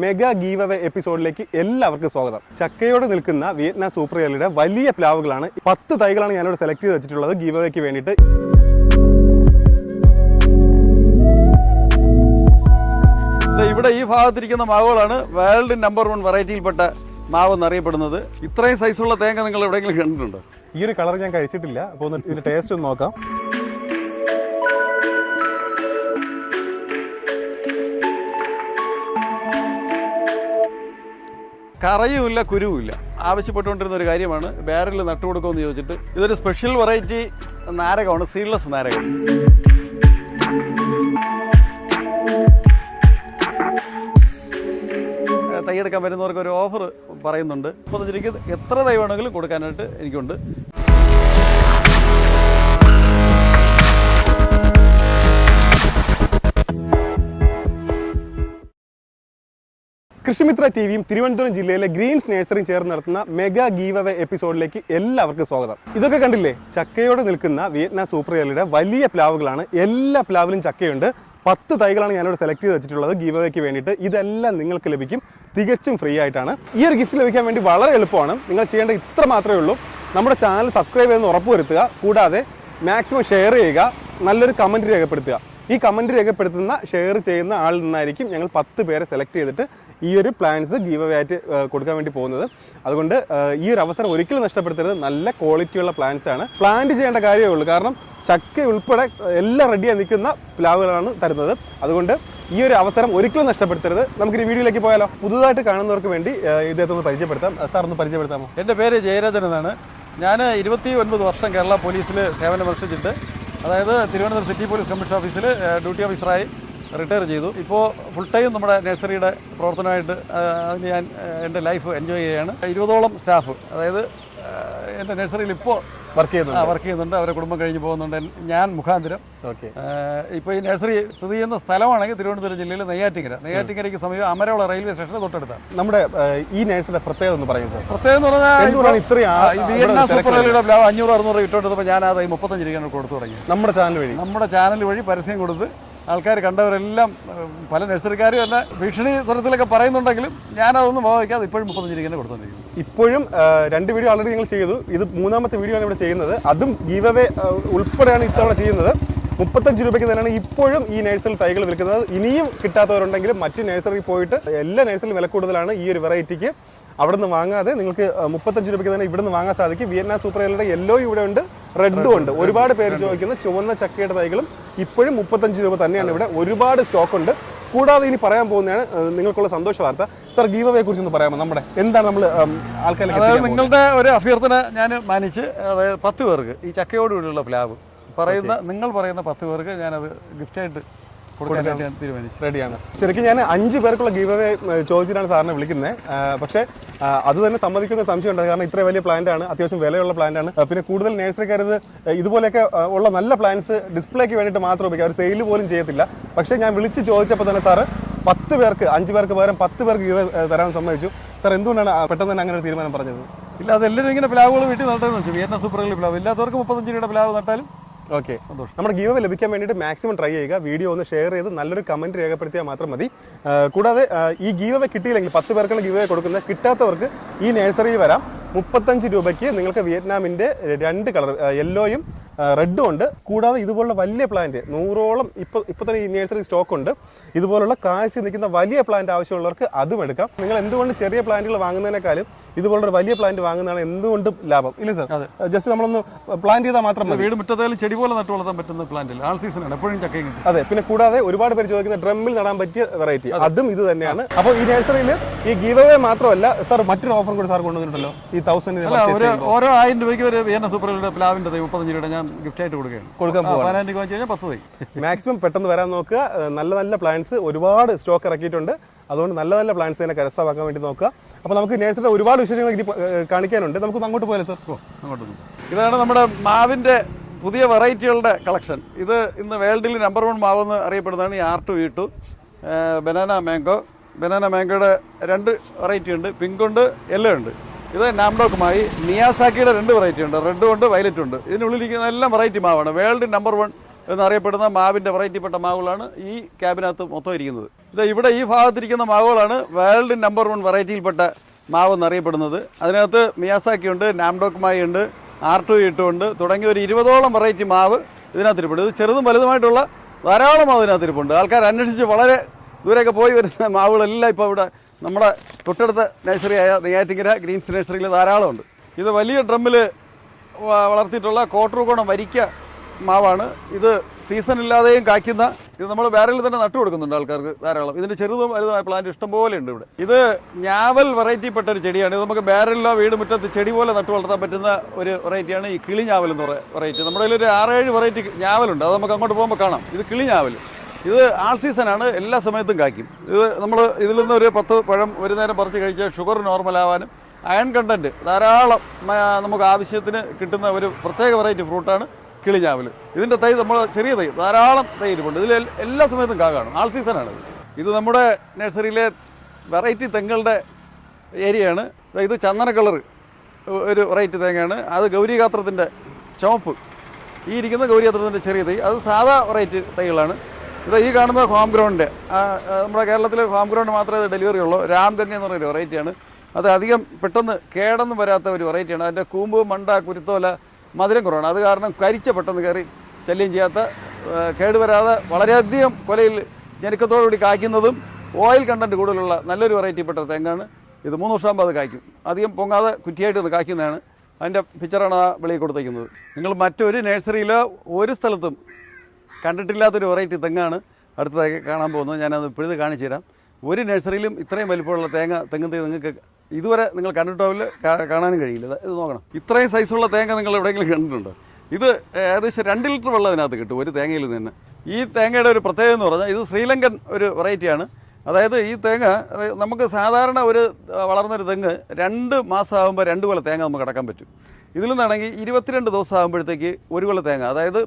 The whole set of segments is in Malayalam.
മെഗാ ഗീവ് അവേ എപ്പിസോഡിലേക്ക് എല്ലാവർക്കും സ്വാഗതം. ചക്കയോടെ നിൽക്കുന്ന വിയറ്റ്നാം സൂപ്പർ റിയലിയുടെ വലിയ പ്ലാവുകളാണ് 10 തൈകളാണ് ഞാനിവിടെ സെലക്ട് ചെയ്ത് വെച്ചിട്ടുള്ളത് ഗീവ് അവേക്ക് വേണ്ടിയിട്ട്. ഇവിടെ ഈ ഭാഗത്തിരിക്കുന്ന മാവുകളാണ് വേൾഡ് നമ്പർ 1 വെറൈറ്റിയിൽപ്പെട്ട മാവ് എന്നറിയപ്പെടുന്നത്. ഇത്രയും സൈസുള്ള തേങ്ങ നിങ്ങൾ എവിടെയെങ്കിലും കണ്ടിട്ടുണ്ടോ? ഈ ഒരു കളർ ഞാൻ കഴിച്ചിട്ടില്ല. അപ്പോൾ ഒന്ന് ഇതിന്റെ ടേസ്റ്റ് ഒന്ന് നോക്കാം. കറയുമില്ല, കുരുവുമില്ല. ആവശ്യപ്പെട്ടുകൊണ്ടിരുന്ന ഒരു കാര്യമാണ് ബാരലിൽ നട്ടുകൊടുക്കുമെന്ന് ചോദിച്ചിട്ട്. ഇതൊരു സ്പെഷ്യൽ വെറൈറ്റി നാരകമാണ്, സീഡ്ലെസ് നാരകം. തൈയെടുക്കാൻ വരുന്നവർക്ക് ഒരു ഓഫർ പറയുന്നുണ്ട്. 35 രൂപയ്ക്ക് എത്ര തൈ വേണമെങ്കിലും കൊടുക്കാനായിട്ട് എനിക്കുണ്ട്. കൃഷിമിത്ര ടിവിയും തിരുവനന്തപുരം ജില്ലയിലെ ഗ്രീൻസ് നഴ്സറിയും ചേർന്ന് നടത്തുന്ന മെഗാ ഗീവ് അവേ എപ്പിസോഡിലേക്ക് എല്ലാവർക്കും സ്വാഗതം. ഇതൊക്കെ കണ്ടില്ലേ, ചക്കയോടെ നിൽക്കുന്ന വിയറ്റ്നാം സൂപ്പർ റിയലിയുടെ വലിയ പ്ലാവുകളാണ്. എല്ലാ പ്ലാവിലും ചക്കയുണ്ട്. 10 തൈകളാണ് ഞാനിവിടെ സെലക്ട് ചെയ്ത് വെച്ചിട്ടുള്ളത് ഗീവ് അവേക്ക് വേണ്ടിയിട്ട്. ഇതെല്ലാം നിങ്ങൾക്ക് ലഭിക്കും, തികച്ചും ഫ്രീ ആയിട്ടാണ്. ഈ ഒരു ഗിഫ്റ്റ് ലഭിക്കാൻ വേണ്ടി വളരെ എളുപ്പമാണ്. നിങ്ങൾ ചെയ്യേണ്ട ഇത്ര മാത്രമേ ഉള്ളൂ. നമ്മുടെ ചാനൽ സബ്സ്ക്രൈബ് ചെയ്തെന്ന് ഉറപ്പുവരുത്തുക. കൂടാതെ മാക്സിമം ഷെയർ ചെയ്യുക, നല്ലൊരു കമൻറ്റ് രേഖപ്പെടുത്തുക. ഈ കമൻറ്റ് രേഖപ്പെടുത്തുന്ന ഷെയർ ചെയ്യുന്ന ആളിൽ നിന്നായിരിക്കും ഞങ്ങൾ 10 പേരെ സെലക്ട് ചെയ്തിട്ട് ഈ ഒരു പ്ലാന്റ്സ് ഗീവ് അവേ ആയിട്ട് കൊടുക്കാൻ വേണ്ടി പോകുന്നത്. അതുകൊണ്ട് ഈ ഒരു അവസരം ഒരിക്കലും നഷ്ടപ്പെടുത്തരുത്. നല്ല ക്വാളിറ്റിയുള്ള പ്ലാന്റ്സ് ആണ്. പ്ലാന്റ് ചെയ്യേണ്ട കാര്യമേ ഉള്ളൂ. കാരണം ചക്ക ഉൾപ്പെടെ എല്ലാം റെഡിയായി നിൽക്കുന്ന പ്ലാവുകളാണ് തരുന്നത്. അതുകൊണ്ട് ഈ ഒരു അവസരം ഒരിക്കലും നഷ്ടപ്പെടുത്തരുത്. നമുക്ക് ഈ വീഡിയോയിലേക്ക് പോയാലോ. പുതുതായിട്ട് കാണുന്നവർക്ക് വേണ്ടി ഇദ്ദേഹത്തെ ഒന്ന് പരിചയപ്പെടുത്താം. സാർ ഒന്ന് പരിചയപ്പെടുത്താമോ? എൻ്റെ പേര് ജയരാജൻ എന്നാണ്. ഞാൻ 29 വർഷം കേരള പോലീസിൽ സേവനമനുഷ്ഠിച്ചിട്ട്, അതായത് തിരുവനന്തപുരം സിറ്റി പോലീസ് കമ്മീഷൻ ഓഫീസിൽ ഡ്യൂട്ടി ഓഫീസറായി റിട്ടയർ ചെയ്തു. ഇപ്പോൾ ഫുൾ ടൈം നമ്മുടെ നഴ്സറിയുടെ പ്രവർത്തനമായിട്ട് അതിന് ഞാൻ എൻ്റെ ലൈഫ് എൻജോയ് ചെയ്യുകയാണ്. 20ഓളം സ്റ്റാഫ്, അതായത് എൻ്റെ നഴ്സറിയിൽ ഇപ്പോൾ വർക്ക് ചെയ്യുന്നുണ്ട്. അവരെ കുടുംബം കഴിഞ്ഞ് പോകുന്നുണ്ട് ഞാൻ മുഖാന്തരം. ഓക്കെ. ഇപ്പോൾ ഈ നഴ്സറി സ്ഥിതി ചെയ്യുന്ന സ്ഥലമാണെങ്കിൽ തിരുവനന്തപുരം ജില്ലയിൽ നെയ്യാറ്റിങ്കരയ്ക്ക് സമീപം അമരവള റെയിൽവേ സ്റ്റേഷന് തൊട്ടടുത്താണ്. നമ്മുടെ ഈ നഴ്സറിയുടെ പ്രത്യേകത ഒന്ന് പറയും സാർ. പ്രത്യേകത എന്ന് പറഞ്ഞാൽ വിയറ്റ്നാം സൂപ്പർ റിയലിയുടെ പ്ലാവ് 500-600 ഇട്ടുകൊടുത്തപ്പോൾ ഞാൻ അത് 35 രൂപയാണ് കൊടുത്തു തുടങ്ങി. നമ്മുടെ ചാനൽ വഴി പരസ്യം കൊടുത്ത് ആൾക്കാർ കണ്ടവരെല്ലാം, പല നഴ്സറിക്കാരും എന്നെ ഭീഷണി സ്വരത്തിലൊക്കെ പറയുന്നുണ്ടെങ്കിലും ഞാനതൊന്നും ഭാവിക്കാതെ ഇപ്പോഴും 35 രൂപ കൊടുത്തുകൊണ്ടിരിക്കുന്നു. ഇപ്പോഴും 2 വീഡിയോ ഓൾറെഡി നിങ്ങൾ ചെയ്തു. ഇത് 3ാമത്തെ വീഡിയോ ആണ് ഇവിടെ ചെയ്യുന്നത്. അതും ഗീവ് അവേ ഉൾപ്പെടെയാണ് ഇത്തവണ ചെയ്യുന്നത്. 35 രൂപയ്ക്ക് തന്നെയാണ് ഇപ്പോഴും ഈ നഴ്സറി തൈകൾ വിൽക്കുന്നത്. ഇനിയും കിട്ടാത്തവരുണ്ടെങ്കിലും മറ്റ് നഴ്സറിയിൽ പോയിട്ട് എല്ലാ നഴ്സറിയും വില കൂടുതലാണ് ഈ ഒരു വെറൈറ്റിക്ക്. അവിടെ നിന്ന് വാങ്ങാതെ നിങ്ങൾക്ക് 35 രൂപയ്ക്ക് തന്നെ ഇവിടെ നിന്ന് വാങ്ങാൻ സാധിക്കും. വിയറ്റ്നാം സൂപ്പർ റിയലിയുടെ യെല്ലോ ഇവിടെ ഉണ്ട്, റെഡും ഉണ്ട്. ഒരുപാട് പേര് ചോദിക്കുന്ന ചുവന്ന ചക്കയുടെ തൈകളും ഇപ്പോഴും 35 രൂപ തന്നെയാണ് ഇവിടെ. ഒരുപാട് സ്റ്റോക്ക് ഉണ്ട്. കൂടാതെ ഇനി പറയാൻ പോകുന്നതാണ് നിങ്ങൾക്കുള്ള സന്തോഷ വാർത്ത. സാർ, ഗീവ് അവേ കുറിച്ച് ഒന്ന് പറയാമോ? നമ്മുടെ എന്താണ് നമ്മൾ ആൾക്കാരിലേക്ക് നിങ്ങളുടെ ഒരു അഭ്യർത്ഥന ഞാൻ മാനിച്ച്, അതായത് 10 പേർക്ക് ഈ ചക്കയോടുകൂടിയുള്ള പ്ലാവ് നിങ്ങൾ പറയുന്ന 10 പേർക്ക് ഞാനത് ഗിഫ്റ്റായിട്ട് റെഡിയാണ്. ശരിക്കും ഞാൻ 5 പേർക്കുള്ള ഗീവ് അവേ ചോദിച്ചിട്ടാണ് സാറിനെ വിളിക്കുന്നത്. പക്ഷേ അത് തന്നെ സമ്മതിക്കുന്ന സംശയമുണ്ട്. കാരണം ഇത്ര വലിയ പ്ലാന്റ് ആണ്, അത്യാവശ്യം വിലയുള്ള പ്ലാന്റ് ആണ്. പിന്നെ കൂടുതൽ നഴ്സറിക്കാർ ഇതുപോലെയൊക്കെ ഉള്ള നല്ല പ്ലാന്റ്സ് ഡിസ്പ്ലേക്ക് വേണ്ടിയിട്ട് മാത്രം ഉപയോഗിക്കുക, അവർ സെയിൽ പോലും ചെയ്യത്തില്ല. പക്ഷേ ഞാൻ വിളിച്ച് ചോദിച്ചപ്പോൾ തന്നെ സാറ് 10 പേർക്ക്, 5 പേർക്ക് പകരം 10 പേർക്ക് ഗീവ് തരാൻ സമ്മതിച്ചു. സാർ, എന്തുകൊണ്ടാണ് പെട്ടെന്ന് തന്നെ അങ്ങനെ ഒരു തീരുമാനം പറഞ്ഞത്? ഇല്ല, അതെല്ലാവരും ഇങ്ങനെ പ്ലാവുകൾ വീട്ടിൽ നട്ടതെന്ന് വെച്ചു. വിയറ്റ്നാം സൂപ്പർ റിയൽ പ്ലാവ് ഇല്ലാത്തവർക്ക് 35 രൂപയുടെ പ്ലാവ് നട്ടാലും ഓക്കെ. നമ്മുടെ ഗീവ് അവേ ലഭിക്കാൻ വേണ്ടിയിട്ട് മാക്സിമം ട്രൈ ചെയ്യുക. വീഡിയോ ഒന്ന് ഷെയർ ചെയ്ത് നല്ലൊരു കമൻറ്റ് രേഖപ്പെടുത്തിയാൽ മാത്രം മതി. കൂടാതെ ഈ ഗീവ് അവേ കിട്ടിയില്ലെങ്കിൽ 10 പേർക്കുള്ള ഗീവ് അവേ കൊടുക്കുന്നത്, കിട്ടാത്തവർക്ക് ഈ നഴ്സറിയിൽ വരാം. 35 രൂപയ്ക്ക് നിങ്ങൾക്ക് വിയറ്റ്നാമിൻ്റെ 2 കളർ, യെല്ലോയും റെഡും ഉണ്ട്. കൂടാതെ ഇതുപോലുള്ള വലിയ പ്ലാന്റ് 100ഓളം ഇപ്പോൾ തന്നെ ഈ നഴ്സറി സ്റ്റോക്ക് ഉണ്ട്. ഇതുപോലുള്ള കാഴ്ച നിൽക്കുന്ന വലിയ പ്ലാന്റ് ആവശ്യമുള്ളവർക്ക് അതും എടുക്കാം. നിങ്ങൾ എന്തുകൊണ്ട് ചെറിയ പ്ലാന്റുകൾ വാങ്ങുന്നതിനേക്കാളും ഇതുപോലൊരു വലിയ പ്ലാന്റ് വാങ്ങുന്നതാണ് എന്തുകൊണ്ടും ലാഭം, ഇല്ല സാർ? ജസ്റ്റ് നമ്മളൊന്ന് പ്ലാന്റ് ചെയ്താൽ മാത്രം വീട് മുറ്റത്തായാലും ചെടി പോലെ നട്ടു വളർത്താൻ പറ്റുന്ന പ്ലാന്റ് ആൾ സീസണാണ്, എപ്പോഴും ചക്കയും കിട്ടും. അതെ. പിന്നെ കൂടാതെ ഒരുപാട് പേര് ചോദിക്കുന്ന ഡ്രമ്മിൽ നടാൻ പറ്റിയ വെറൈറ്റി, അതും ഇത് തന്നെയാണ്. അപ്പോൾ ഈ നഴ്സറിയിൽ ഈ ഗീവ് അവേ മാത്രമല്ല സാർ, മറ്റൊരു ഓഫർ കൂടി സാർ കൊണ്ടുവന്നിട്ടുണ്ടല്ലോ. ഈ 1000 ഓരോ 1000 രൂപയ്ക്ക് ഒരു വിയറ്റ്നാം സൂപ്പർ റിയലിന്റെ പ്ലാവിന്റെ 35 രൂപ ഞാൻ ഗിഫ്റ്റായിട്ട് കൊടുക്കാൻ പോകാൻ 10 തൈ. മാക്സിമം പെട്ടെന്ന് വരാൻ നോക്കുക. നല്ല നല്ല പ്ലാന്റ്സ് ഒരുപാട് സ്റ്റോക്ക് ഇറക്കിയിട്ടുണ്ട്. അതുകൊണ്ട് നല്ല നല്ല പ്ലാന്റ്സ് തന്നെ കരസ്ഥമാക്കാൻ വേണ്ടി നോക്കുക. അപ്പോൾ നമുക്ക് നഴ്സറിയുടെ ഒരുപാട് വിശേഷങ്ങൾ ഇനി കാണിക്കാനുണ്ട്. നമുക്ക് അങ്ങോട്ട് പോയാലോ സാർ? അങ്ങോട്ട്. ഇതാണ് നമ്മുടെ മാവിന്റെ പുതിയ വെറൈറ്റികളുടെ കളക്ഷൻ. ഇത് ഇന്ന് വേൾഡിൽ നമ്പർ 1 മാവെന്ന് അറിയപ്പെടുന്നതാണ് ഈ R2V2 ബനാന മാംഗോയുടെ 2 വെറൈറ്റി ഉണ്ട്, പിങ്ക് ഉണ്ട്, യെല്ലോ ഉണ്ട്. ഇത് നാംഡോക്കുമായി മിയാസാക്കിയുടെ 2 വെറൈറ്റി ഉണ്ട്, റെഡും ഉണ്ട്, വയലറ്റും ഉണ്ട്. ഇതിനുള്ളിലിരിക്കുന്ന എല്ലാം വെറൈറ്റി മാവാണ്. വേൾഡ് നമ്പർ 1 എന്നറിയപ്പെടുന്ന മാവിൻ്റെ വെറൈറ്റിപ്പെട്ട മാവുകളാണ് ഈ ക്യാബിനകത്ത് മൊത്തം ഇരിക്കുന്നത്. ഇത് ഇവിടെ ഈ ഭാഗത്തിരിക്കുന്ന മാവുകളാണ് വേൾഡ് നമ്പർ 1 വെറൈറ്റിയിൽപ്പെട്ട മാവ് എന്നറിയപ്പെടുന്നത്. അതിനകത്ത് മിയാസാക്കി ഉണ്ട്, നാംഡോക്മായി ഉണ്ട്, R2 ഉണ്ട്, തുടങ്ങിയ ഒരു 20ഓളം വെറൈറ്റി മാവ് ഇതിനകത്തിരിപ്പുണ്ട്. ഇത് ചെറുതും വലുതുമായിട്ടുള്ള ധാരാളം മാവ് ഇതിനകത്തിരിപ്പുണ്ട്. ആൾക്കാർ അന്വേഷിച്ച് വളരെ ദൂരെയൊക്കെ പോയി വരുന്ന മാവുകളെല്ലാം ഇപ്പോൾ ഇവിടെ നമ്മുടെ തൊട്ടടുത്ത നഴ്സറിയായ നെയ്യാറ്റിങ്കര ഗ്രീൻസ് നഴ്സറിയിൽ ധാരാളമുണ്ട്. ഇത് വലിയ ഡ്രമ്മിൽ വളർത്തിയിട്ടുള്ള കോട്ടറുകോണം വരിക്ക മാവാണ്. ഇത് സീസൺ ഇല്ലാതെയും കായ്ക്കുന്ന, ഇത് നമ്മൾ ബാരലിൽ തന്നെ നട്ടു കൊടുക്കുന്നുണ്ട് ആൾക്കാർക്ക് ധാരാളം. ഇതിൻ്റെ ചെറുതും വലുതുമായ പ്ലാന്റ് ഇഷ്ടംപോലെ ഉണ്ട് ഇവിടെ. ഇത് ഞാവൽ വെറൈറ്റിപ്പെട്ട ഒരു ചെടിയാണ്. ഇത് നമുക്ക് ബാരലിലോ വീട് മുറ്റത്ത് ചെടി പോലെ നട്ടു വളർത്താൻ പറ്റുന്ന ഒരു വെറൈറ്റിയാണ് ഈ കിളി ഞാവൽ എന്ന് പറയുന്ന വെറൈറ്റി. നമ്മുടെ കയ്യിൽ ഒരു 6-7 വെറൈറ്റി ഞാവലുണ്ട്, അത് നമുക്ക് അങ്ങോട്ട് പോകുമ്പോൾ കാണാം. ഇത് കിളി ഞാവൽ. ഇത് ആൾ സീസണാണ്, എല്ലാ സമയത്തും കായ്ക്കും. ഇത് നമ്മൾ ഇതിൽ നിന്ന് ഒരു 10 പഴം ഒരു നേരം പറിച്ച് കഴിച്ചാൽ ഷുഗർ നോർമലാവാനും അയൺ കണ്ടൻറ്റ് ധാരാളം നമുക്ക് ആവശ്യത്തിന് കിട്ടുന്ന ഒരു പ്രത്യേക വെറൈറ്റി ഫ്രൂട്ടാണ് കിളിഞ്ഞാവൽ. ഇതിൻ്റെ തൈ നമ്മൾ ചെറിയ തൈ ധാരാളം തൈ ഇരിപ്പുണ്ട്. ഇതിൽ എല്ലാ സമയത്തും കാ കാണും, ആൾ സീസണാണ്. ഇത് നമ്മുടെ നഴ്സറിയിലെ വെറൈറ്റി തെങ്ങുകളുടെ ഏരിയയാണ്. ഇത് ചന്ദന കളർ ഒരു വെറൈറ്റി തേങ്ങയാണ്. അത് ഗൗരീഗാത്രത്തിൻ്റെ ചുവപ്പ്. ഈ ഇരിക്കുന്ന ഗൗരീഗാത്രത്തിൻ്റെ ചെറിയ തൈ, അത് സാധാ വെറൈറ്റി തൈകളാണ്. ഇത് ഈ കാണുന്ന ഹോം ഗ്രൗണ്ടിൻ്റെ, നമ്മുടെ കേരളത്തിൽ ഹോം ഗ്രൗണ്ട് മാത്രമേ ഇത് ഡെലിവറി ഉള്ളൂ. രാംഗംഗ എന്ന് പറയുന്ന വെറൈറ്റിയാണ്. അത് അധികം പെട്ടെന്ന് കേടൊന്നും വരാത്ത ഒരു വെറൈറ്റിയാണ്. അതിൻ്റെ കൂമ്പ്, മണ്ട, കുരുത്തോല, മധുരം കുറവാണ്. അത് കാരണം കരിച്ച പെട്ടെന്ന് കയറി ശല്യം ചെയ്യാത്ത, കേടുവരാതെ വളരെയധികം കൊലയിൽ ഞെരുക്കത്തോടുകൂടി കായ്ക്കുന്നതും ഓയിൽ കണ്ടൻറ്റ് കൂടുതലുള്ള നല്ലൊരു വെറൈറ്റിപ്പെട്ട തെങ്ങാണ്. ഇത് 3 വർഷമാകുമ്പോൾ അത് കായ്ക്കും. അധികം പൊങ്ങാതെ കുറ്റിയായിട്ട് ഇത് കായ്ക്കുന്നതാണ്. അതിൻ്റെ പിക്ചറാണ് ആ വെളിയിൽ കൊടുത്തേക്കുന്നത്. നിങ്ങൾ മറ്റൊരു നഴ്സറിയിലോ ഒരു സ്ഥലത്തും കണ്ടിട്ടില്ലാത്തൊരു വെറൈറ്റി തെങ്ങാണ് അടുത്തതായി കാണാൻ പോകുന്നത്. ഞാനത് ഇപ്പോഴത് കാണിച്ചു തരാം. ഒരു നഴ്സറിയിലും ഇത്രയും വലിപ്പമുള്ള തെങ്ങ് നിങ്ങൾക്ക് ഇതുവരെ നിങ്ങൾ കണ്ടിട്ടാവില്ല, കാണാനും കഴിയില്ല. ഇത് നോക്കണം, ഇത്രയും സൈസുള്ള തേങ്ങ നിങ്ങൾ എവിടെയെങ്കിലും കണ്ടിട്ടുണ്ടോ? ഇത് ഏകദേശം 2 ലിറ്റർ വെള്ളം ഇതിനകത്ത് കിട്ടും ഒരു തേങ്ങയിൽ നിന്ന്. ഈ തേങ്ങയുടെ ഒരു പ്രത്യേകത എന്ന് പറഞ്ഞാൽ ഇത് ശ്രീലങ്കൻ ഒരു വെറൈറ്റിയാണ്. അതായത് ഈ തേങ്ങ നമുക്ക് സാധാരണ ഒരു വളർന്നൊരു തെങ്ങ് 2 മാസം ആകുമ്പോൾ 2 കൊല തേങ്ങ നമുക്ക് അടക്കാൻ പറ്റും. ഇതിൽ നിന്നാണെങ്കിൽ 22 ദിവസം ആകുമ്പോഴത്തേക്ക് 1 കൊല തേങ്ങ, അതായത്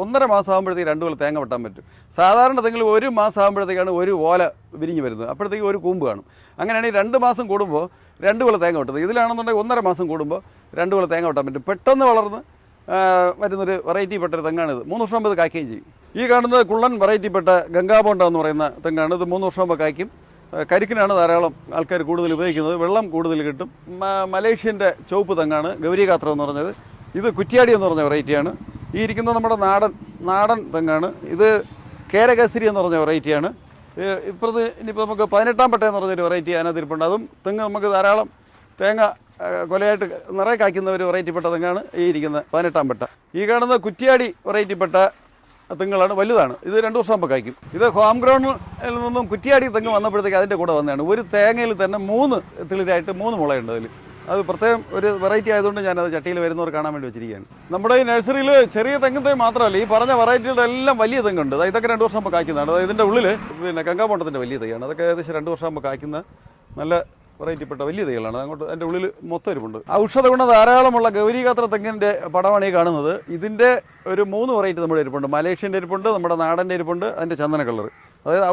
1.5 മാസം ആകുമ്പോഴത്തേക്ക് 2 കൊല തേങ്ങ വെട്ടാൻ പറ്റും. സാധാരണ തെങ്ങിൽ 1 മാസം ആകുമ്പോഴത്തേക്കാണ് ഒരു ഓല വിരിഞ്ഞ് വരുന്നത്, അപ്പോഴത്തേക്ക് ഒരു കൂമ്പ് കാണും. അങ്ങനെയാണെങ്കിൽ 2 മാസം കൂടുമ്പോൾ 2 കൊല തേങ്ങ വെട്ടുന്നത്. ഇതിലാണെന്നുണ്ടെങ്കിൽ 1.5 മാസം കൂടുമ്പോൾ 2 കൊല തേങ്ങ വെട്ടാൻ പറ്റും. പെട്ടെന്ന് വളർന്ന് വരുന്നൊരു വെറൈറ്റിപ്പെട്ടൊരു തെങ്ങാണിത്. 3 വർഷം ആകുമ്പോൾ ഇത് കായ്ക്കുകയും ചെയ്യും. ഈ കാണുന്നത് കുള്ളൻ വെറൈറ്റിപ്പെട്ട ഗംഗാബോണ്ട എന്ന് പറയുന്ന തെങ്ങാണ്. ഇത് 3 വർഷം ആകുമ്പോൾ കായ്ക്കും. കരിക്കിനാണ് ധാരാളം ആൾക്കാർ കൂടുതൽ ഉപയോഗിക്കുന്നത്. വെള്ളം കൂടുതൽ കിട്ടും. മലേഷ്യൻ്റെ ചുവപ്പ് തെങ്ങാണ് ഗൗരീഗാത്രം എന്ന് പറഞ്ഞത്. ഇത് കുറ്റിയാടി എന്ന് പറഞ്ഞ വെറൈറ്റിയാണ്. ഈ ഇരിക്കുന്നത് നമ്മുടെ നാടൻ തെങ്ങാണ്. ഇത് കേരകേസരി എന്ന് പറഞ്ഞ വെറൈറ്റിയാണ്. ഇപ്പുറത്ത് ഇനിയിപ്പോൾ നമുക്ക് 18-ാം പട്ട എന്ന് പറഞ്ഞൊരു വെറൈറ്റി അതിനകത്തിരിപ്പുണ്ട്. അതും തെങ്ങ് നമുക്ക് ധാരാളം തേങ്ങ കൊലയായിട്ട് നിറയെ കായ്ക്കുന്ന ഒരു വെറൈറ്റിപ്പെട്ട തെങ്ങാണ് ഈ ഇരിക്കുന്ന 18-ാം പട്ട. ഈ കാണുന്ന കുറ്റിയാടി വെറൈറ്റിപ്പെട്ട തെങ്ങുകളാണ്, വലുതാണ്. ഇത് 2 വർഷം ആകുമ്പോൾ കായ്ക്കും. ഇത് ഹോം ഗ്രൗണ്ടിൽ നിന്നും കുറ്റിയാടി തെങ്ങ് വന്നപ്പോഴത്തേക്ക് അതിൻ്റെ കൂടെ വന്നതാണ്. ഒരു തേങ്ങയിൽ തന്നെ 3 തിളിരായിട്ട് 3 മുളയുണ്ട് അതിൽ. അത് പ്രത്യേകം ഒരു വെറൈറ്റി ആയതുകൊണ്ട് ഞാനത് ചട്ടിയിൽ വരുന്നവർ കാണാൻ വേണ്ടി വെച്ചിരിക്കുകയാണ്. നമ്മുടെ ഈ നഴ്സറിയിൽ ചെറിയ തെങ്ങ് തൈ മാത്രമല്ല, ഈ പറഞ്ഞ വെറൈറ്റിയുടെ എല്ലാം വലിയ തെങ്ങുണ്ട്. ഇതൊക്കെ 2 വർഷം ആകുമ്പോൾ കായ്ക്കുന്നതാണ്. അതായത് ഇതിൻ്റെ ഉള്ളിൽ പിന്നെ ഗംഗാബോണ്ടത്തിൻ്റെ വലിയ തൈയാണ്. അതൊക്കെ ഏകദേശം 2 വർഷം ആകുമ്പോൾ കായ്ക്കുന്ന നല്ല വെറൈറ്റിപ്പെട്ട വലിയ തൈകളാണ്. അങ്ങോട്ട് അതിൻ്റെ ഉള്ളിൽ മൊത്തം ഇരിപ്പുണ്ട്. ഔഷധ ഗുണം ധാരാളമുള്ള ഗൗരീഗാത്ര തെങ്ങിൻ്റെ പടമാണ് ഈ കാണുന്നത്. ഇതിൻ്റെ ഒരു 3 വെറൈറ്റി നമ്മുടെ ഇരിപ്പുണ്ട്. മലേഷ്യൻ്റെ ഇരിപ്പുണ്ട്, നമ്മുടെ നാടൻ്റെ ഇരിപ്പുണ്ട്, അതിൻ്റെ ചന്ദന കളർ. അതായത്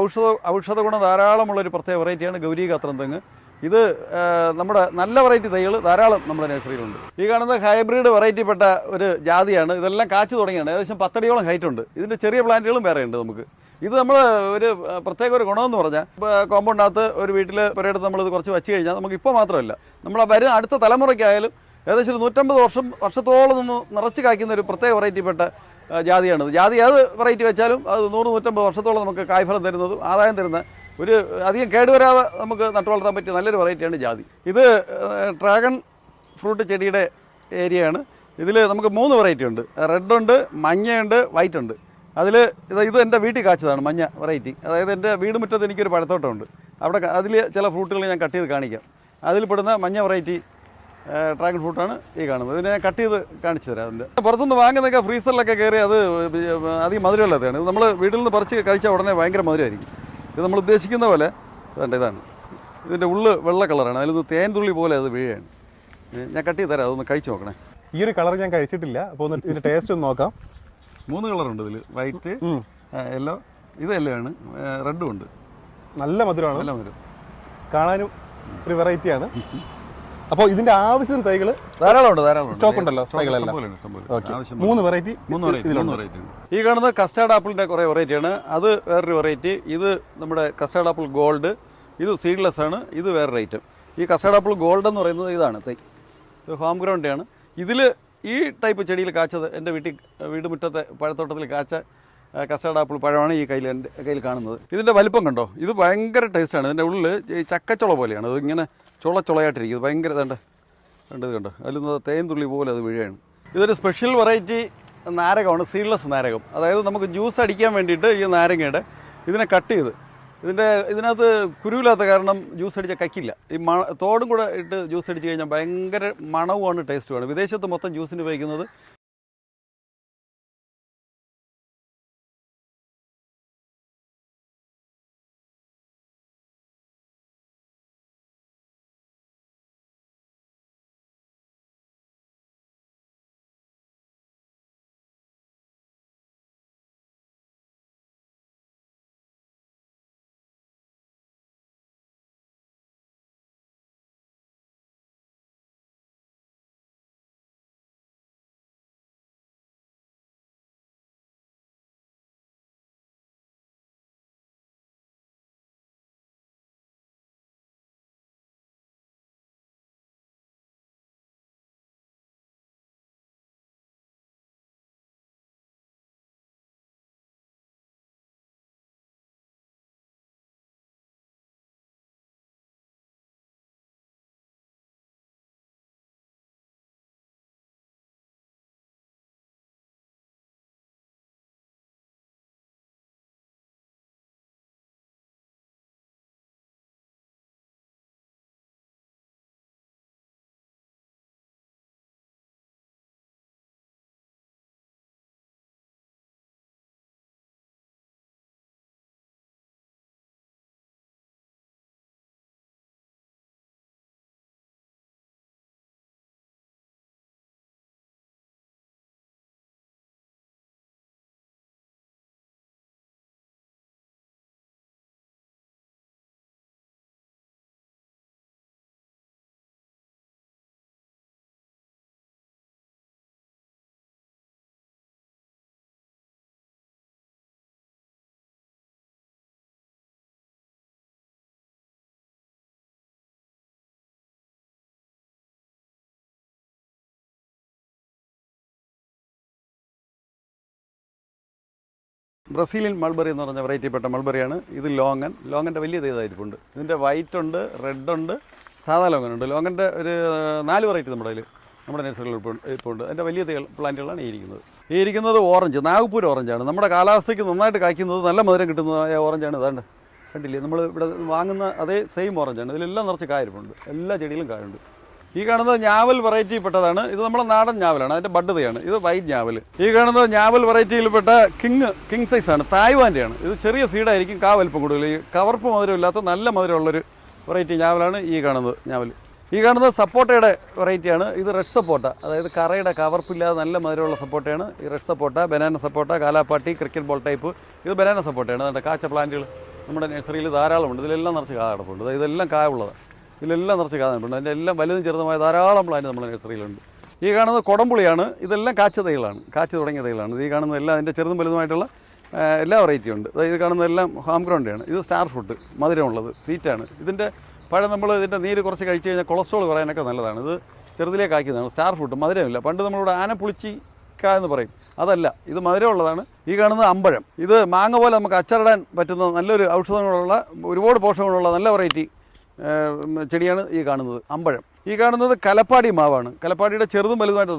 ഔഷധ ഗുണം ധാരാളമുള്ളൊരു പ്രത്യേക വെറൈറ്റിയാണ് ഗൗരീഗാത്രം തെങ്ങ്. ഇത് നമ്മുടെ നല്ല വെറൈറ്റി തൈകൾ ധാരാളം നമ്മുടെ നഴ്സറിയിലുണ്ട്. ഈ കാണുന്ന ഹൈബ്രിഡ് വെറൈറ്റിപ്പെട്ട ഒരു ജാതിയാണ്. ഇതെല്ലാം കാച്ചു തുടങ്ങിയാണ്. ഏകദേശം 10 അടിയോളം ഹൈറ്റ് ഉണ്ട്. ഇതിൻ്റെ ചെറിയ പ്ലാന്റുകളും വേറെ ഉണ്ട് നമുക്ക്. ഇത് നമ്മൾ ഒരു പ്രത്യേക ഒരു ഗുണമെന്ന് പറഞ്ഞാൽ, കോമ്പൗണ്ടിനകത്ത് ഒരു വീട്ടിൽ ഒരിടത്ത് നമ്മളിത് കുറച്ച് വെച്ച് കഴിഞ്ഞാൽ നമുക്ക് ഇപ്പോൾ മാത്രമല്ല, നമ്മൾ വരുന്ന അടുത്ത തലമുറയ്ക്കായാലും ഏകദേശം ഒരു 150 വർഷത്തോളം നിന്ന് നിറച്ച് കായ്ക്കുന്ന ഒരു പ്രത്യേക വെറൈറ്റിപ്പെട്ട ജാതിയാണിത്. ജാതി ഏത് വെറൈറ്റി വെച്ചാലും അത് 100-150 വർഷത്തോളം നമുക്ക് കായ്ഫലം തരുന്നതും ആദായം തരുന്ന ഒരു അധികം കേടുവരാതെ നമുക്ക് നട്ടു വളർത്താൻ പറ്റിയ നല്ലൊരു വെറൈറ്റിയാണ് ജാതി. ഇത് ഡ്രാഗൺ ഫ്രൂട്ട് ചെടിയുടെ ഏരിയയാണ്. ഇതിൽ നമുക്ക് 3 വെറൈറ്റി ഉണ്ട്. റെഡുണ്ട്, മഞ്ഞയുണ്ട്, വൈറ്റ് ഉണ്ട്. അതിൽ ഇത് എൻ്റെ വീട്ടിൽ കാച്ചതാണ് മഞ്ഞ വെറൈറ്റി. അതായത് എൻ്റെ വീട് മുറ്റത്ത് എനിക്കൊരു പഴത്തോട്ടമുണ്ട്. അതിൽ ചില ഫ്രൂട്ടുകൾ ഞാൻ കട്ട് ചെയ്ത് കാണിക്കാം. അതിൽ പെടുന്ന മഞ്ഞ വെറൈറ്റി ഡ്രാഗൺ ഫ്രൂട്ടാണ് ഈ കാണുന്നത്. ഇതിനെ ഞാൻ കട്ട് ചെയ്ത് കാണിച്ചു തരാം. അതിൻ്റെ പുറത്തുനിന്ന് വാങ്ങുന്നതൊക്കെ ഫ്രീസറിലൊക്കെ കയറി അത് അധികം മധുരമില്ലാത്തതാണ്. ഇത് നമ്മൾ വീട്ടിൽ നിന്ന് പറിച്ച് കഴിച്ചാൽ ഉടനെ ഭയങ്കര മധുരമായിരിക്കും. ഇത് നമ്മൾ ഉദ്ദേശിക്കുന്ന പോലെ ഇതാണ്. ഇതിൻ്റെ ഉള്ളു വെള്ള കളറാണ്. അതിൽ നിന്ന് തേൻ തുള്ളി പോലെ അത് വീഴുകയാണ്. ഞാൻ കട്ട് ചെയ്ത് തരാം, അതൊന്ന് കഴിച്ച് നോക്കണേ. ഈ ഒരു കളർ ഞാൻ കഴിച്ചിട്ടില്ല, അപ്പോൾ ഒന്ന് ഇതിൻ്റെ ടേസ്റ്റ് ഒന്ന് നോക്കാം. 3 കളറുണ്ട് ഇതിൽ, വൈറ്റ്, യെല്ലോ. ഇത് യെല്ലോ ആണ്, റെഡും ഉണ്ട്. നല്ല മധുരമാണ്, കാണാനും ഒരു വെറൈറ്റിയാണ്. അപ്പോൾ ഇതിന്റെ ആവശ്യത്തിന് തൈകൾ ധാരാളം സ്റ്റോക്ക് ഉണ്ടല്ലോ തൈകളെല്ലാം. ഓക്കെ, 3 വെറൈറ്റി ഇതിലുണ്ട്. ഈ കാണുന്നത് കസ്റ്റാർഡ് ആപ്പിളിന്റെ കുറേ വെറൈറ്റിയാണ്. അത് വേറൊരു വെറൈറ്റി. ഇത് നമ്മുടെ കസ്റ്റാർഡ് ആപ്പിൾ ഗോൾഡ്. ഇത് സീഡ്ലെസ് ആണ്. ഇത് വേറൊരു ഐറ്റം. ഈ കസ്റ്റാർഡ് ആപ്പിൾ ഗോൾഡ് എന്ന് പറയുന്നത് ഇതാണ് തൈ. ഇത് ഹോം ഗ്രൗണ്ടാണ്. ഇതിൽ ഈ ടൈപ്പ് ചെടിയിൽ കാച്ചത് എൻ്റെ വീട് മുറ്റത്തെ പഴത്തോട്ടത്തിൽ കാച്ച കസ്റ്റാർഡ് ആപ്പിൾ പഴമാണ് ഈ എൻ്റെ കയ്യിൽ കാണുന്നത്. ഇതിൻ്റെ വലിപ്പം കണ്ടോ? ഇത് ഭയങ്കര ടേസ്റ്റാണ്. ഇതിൻ്റെ ഉള്ളിൽ ഈ ചക്കച്ചുള പോലെയാണ്. അത് ഇങ്ങനെ ചുളയായിട്ടിരിക്കും. ഇത് ഭയങ്കര കണ്ടത് കണ്ടോ? അതിൽ നിന്ന് തേൻ തുള്ളി പോലെ അത് വീഴുകയാണ്. ഇതൊരു സ്പെഷ്യൽ വെറൈറ്റി നാരകമാണ്, സീഡ്ലെസ് നാരകം. അതായത് നമുക്ക് ജ്യൂസ് അടിക്കാൻ വേണ്ടിയിട്ട് ഈ നാരങ്ങയുടെ ഇതിനെ കട്ട് ചെയ്ത് ഇതിനകത്ത് കുരുവില്ലാത്ത കാരണം ജ്യൂസ് അടിച്ചാൽ കക്കില്ല. ഈ തോടും കൂടെ ഇട്ട് ജ്യൂസ് അടിച്ച് കഴിഞ്ഞാൽ ഭയങ്കര മണവുമാണ്, ടേസ്റ്റുമാണ്. വിദേശത്ത് മൊത്തം ജ്യൂസിന് ഉപയോഗിക്കുന്നത് ബ്രസീലിയൻ മൾബറി എന്ന് പറഞ്ഞ വെറൈറ്റിപ്പെട്ട മൾബറിയാണ്. ഇത് ലോങ്ങൻ്റെ വലിയ ഇതായിരിക്കുന്നുണ്ട്. ഇതിൻ്റെ വൈറ്റ് ഉണ്ട്, റെഡ് ഉണ്ട്, സാധാ ലോങ്ങനുണ്ട്. ലോങ്ങൻ്റെ ഒരു 4 വെറൈറ്റി നമ്മുടെ നഴ്സറിയിൽ ഇപ്പോൾ ഉണ്ട്. അതിൻ്റെ വലിയ പ്ലാന്റുകളാണ് ഈ ഇരിക്കുന്നത് ഓറഞ്ച്, നാഗ്പൂർ ഓറഞ്ചാണ്. നമ്മുടെ കാലാവസ്ഥയ്ക്ക് നന്നായിട്ട് കായ്ക്കുന്നത്, നല്ല മധുരം കിട്ടുന്ന ഓറഞ്ചാണ്. ഇതാണ്ട് കണ്ടില്ലേ, നമ്മൾ ഇവിടെ വാങ്ങുന്ന അതേ സെയിം ഓറഞ്ചാണ്. ഇതിലെല്ലാം നിറച്ച് കായിരിപ്പുണ്ട്, എല്ലാ ചെടിയിലും കായുണ്ട്. ഈ കാണുന്നത് ഞാവൽ വെറൈറ്റിയിൽപ്പെട്ടതാണ്. ഇത് നമ്മുടെ നാടൻ ഞാവലാണ്, അതിൻ്റെ ബഡ്ഡതയാണ്. ഇത് വൈറ്റ് ഞാവൽ. ഈ കാണുന്നത് ഞാവൽ വെറൈറ്റിയിൽപ്പെട്ട കിങ് സൈസാണ്, തായ്വാൻ്റെയാണ്. ഇത് ചെറിയ സീഡായിരിക്കും, വലിപ്പം കൂടുതൽ. ഈ കവർപ്പ് മധുരമില്ലാത്ത നല്ല മധുരമുള്ളൊരു വെറൈറ്റി ഞാവലാണ് ഈ കാണുന്നത് ഞാവൽ. ഈ കാണുന്നത് സപ്പോട്ടയുടെ വെറൈറ്റിയാണ്. ഇത് റെഡ് സപ്പോട്ട, അതായത് കറയുടെ കവർപ്പില്ലാതെ നല്ല മധുരമുള്ള സപ്പോട്ടയാണ് ഈ റെഡ് സപ്പോട്ട. ബനാന സപ്പോട്ട, കാലാപ്പാട്ടി, ക്രിക്കറ്റ് ബോൾ ടൈപ്പ്. ഇത് ബനാന സപ്പോട്ടയാണ്. അതുകൊണ്ട് കാച്ച പ്ലാന്റുകൾ നമ്മുടെ നഴ്സറിയിൽ ധാരാളമുണ്ട്. ഇതിലെല്ലാം നിറച്ച് കായ കിടപ്പുണ്ട്. ഇതെല്ലാം കായ ഉള്ളതാണ്. ഇതിലെല്ലാം നിറച്ച് കായ കിടപ്പുണ്ട്. അതിൻ്റെ എല്ലാം വലുതും ചെറുതുമായ ധാരാളം പ്ലാന്റ് നമ്മുടെ നഴ്സറിയിലുണ്ട്. ഈ കാണുന്നത് കുടംപുളിയാണ്. ഇതെല്ലാം കാച്ച തൈകളാണ്, കാച്ചു തുടങ്ങിയ തൈകളാണ്. ഈ കാണുന്നതെല്ലാം അതിൻ്റെ ചെറുതും വലുതുമായിട്ടുള്ള എല്ലാ വെറൈറ്റിയും ഉണ്ട്. ഇത് കാണുന്നതെല്ലാം ഹോം ഗ്രൗണ്ടാണ്. ഇത് സ്റ്റാർ ഫ്രൂട്ട്, മധുരമുള്ളത്, സ്വീറ്റാണ്. ഇതിൻ്റെ പഴം നമ്മൾ ഇതിൻ്റെ നീര് കുറച്ച് കഴിച്ച് കഴിഞ്ഞാൽ കൊളസ്ട്രോൾ കുറയാനൊക്കെ നല്ലതാണ്. ഇത് ചെറുതിലേക്ക് ആക്കിയതാണ്. Star fruit മധുരമില്ല. പണ്ട് നമ്മളിവിടെ ആനപ്പുളിച്ചിക്ക എന്ന് പറയും, അതല്ല, ഇത് മധുരമുള്ളതാണ്. ഈ കാണുന്നത് അമ്പഴം. ഇത് മാങ്ങ പോലെ നമുക്ക് അച്ചറിടാൻ പറ്റുന്ന നല്ലൊരു ഔഷധങ്ങളുള്ള, ഒരുപാട് പോഷകങ്ങളുള്ള നല്ല വെറൈറ്റി ചെടിയാണ് ഈ കാണുന്നത് അമ്പഴം. ഈ കാണുന്നത് കലപ്പാടി മാവാണ്. കലപ്പാടിയുടെ ചെറുതും വലുതുമായിട്ട്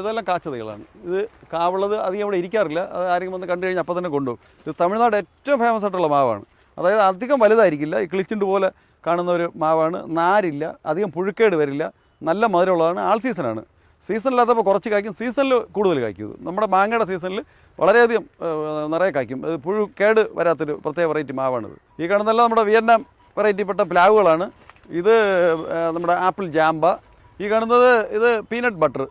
ഇതെല്ലാം കാച്ച തൈകളാണ്. ഇത് കാവുള്ളത് അധികം ഇവിടെ ഇരിക്കാറില്ല. അത് ആരെങ്കിലും വന്ന് കണ്ടു കഴിഞ്ഞാൽ അപ്പം തന്നെ കൊണ്ടുപോകും. ഇത് തമിഴ്നാട് ഏറ്റവും ഫേമസ് ആയിട്ടുള്ള മാവാണ്. അതായത് അധികം വലുതായിരിക്കില്ല, ഈ കിളിച്ചുണ്ട് പോലെ കാണുന്ന ഒരു മാവാണ്. നാരില്ല, അധികം പുഴുക്കേട് വരില്ല, നല്ല മധുരമുള്ളതാണ്. ആൾ സീസണാണ്. സീസണില്ലാത്തപ്പോൾ കുറച്ച് കായ്ക്കും, സീസണിൽ കൂടുതൽ കായ്ക്കും. നമ്മുടെ മാങ്ങയുടെ സീസണിൽ വളരെയധികം നിറയെ കായ്ക്കും. അത് പുഴുക്കേട് വരാത്തൊരു പ്രത്യേക വെറൈറ്റി മാവാണിത്. ഈ കാണുന്നതെല്ലാം നമ്മുടെ വിയറ്റ്നാം വെറൈറ്റിപ്പെട്ട പ്ലാവുകളാണ്. ഇത് നമ്മുടെ ആപ്പിൾ ജാമ്പ. ഈ കാണുന്നത് ഇത് പീനട്ട് ബട്ടർ.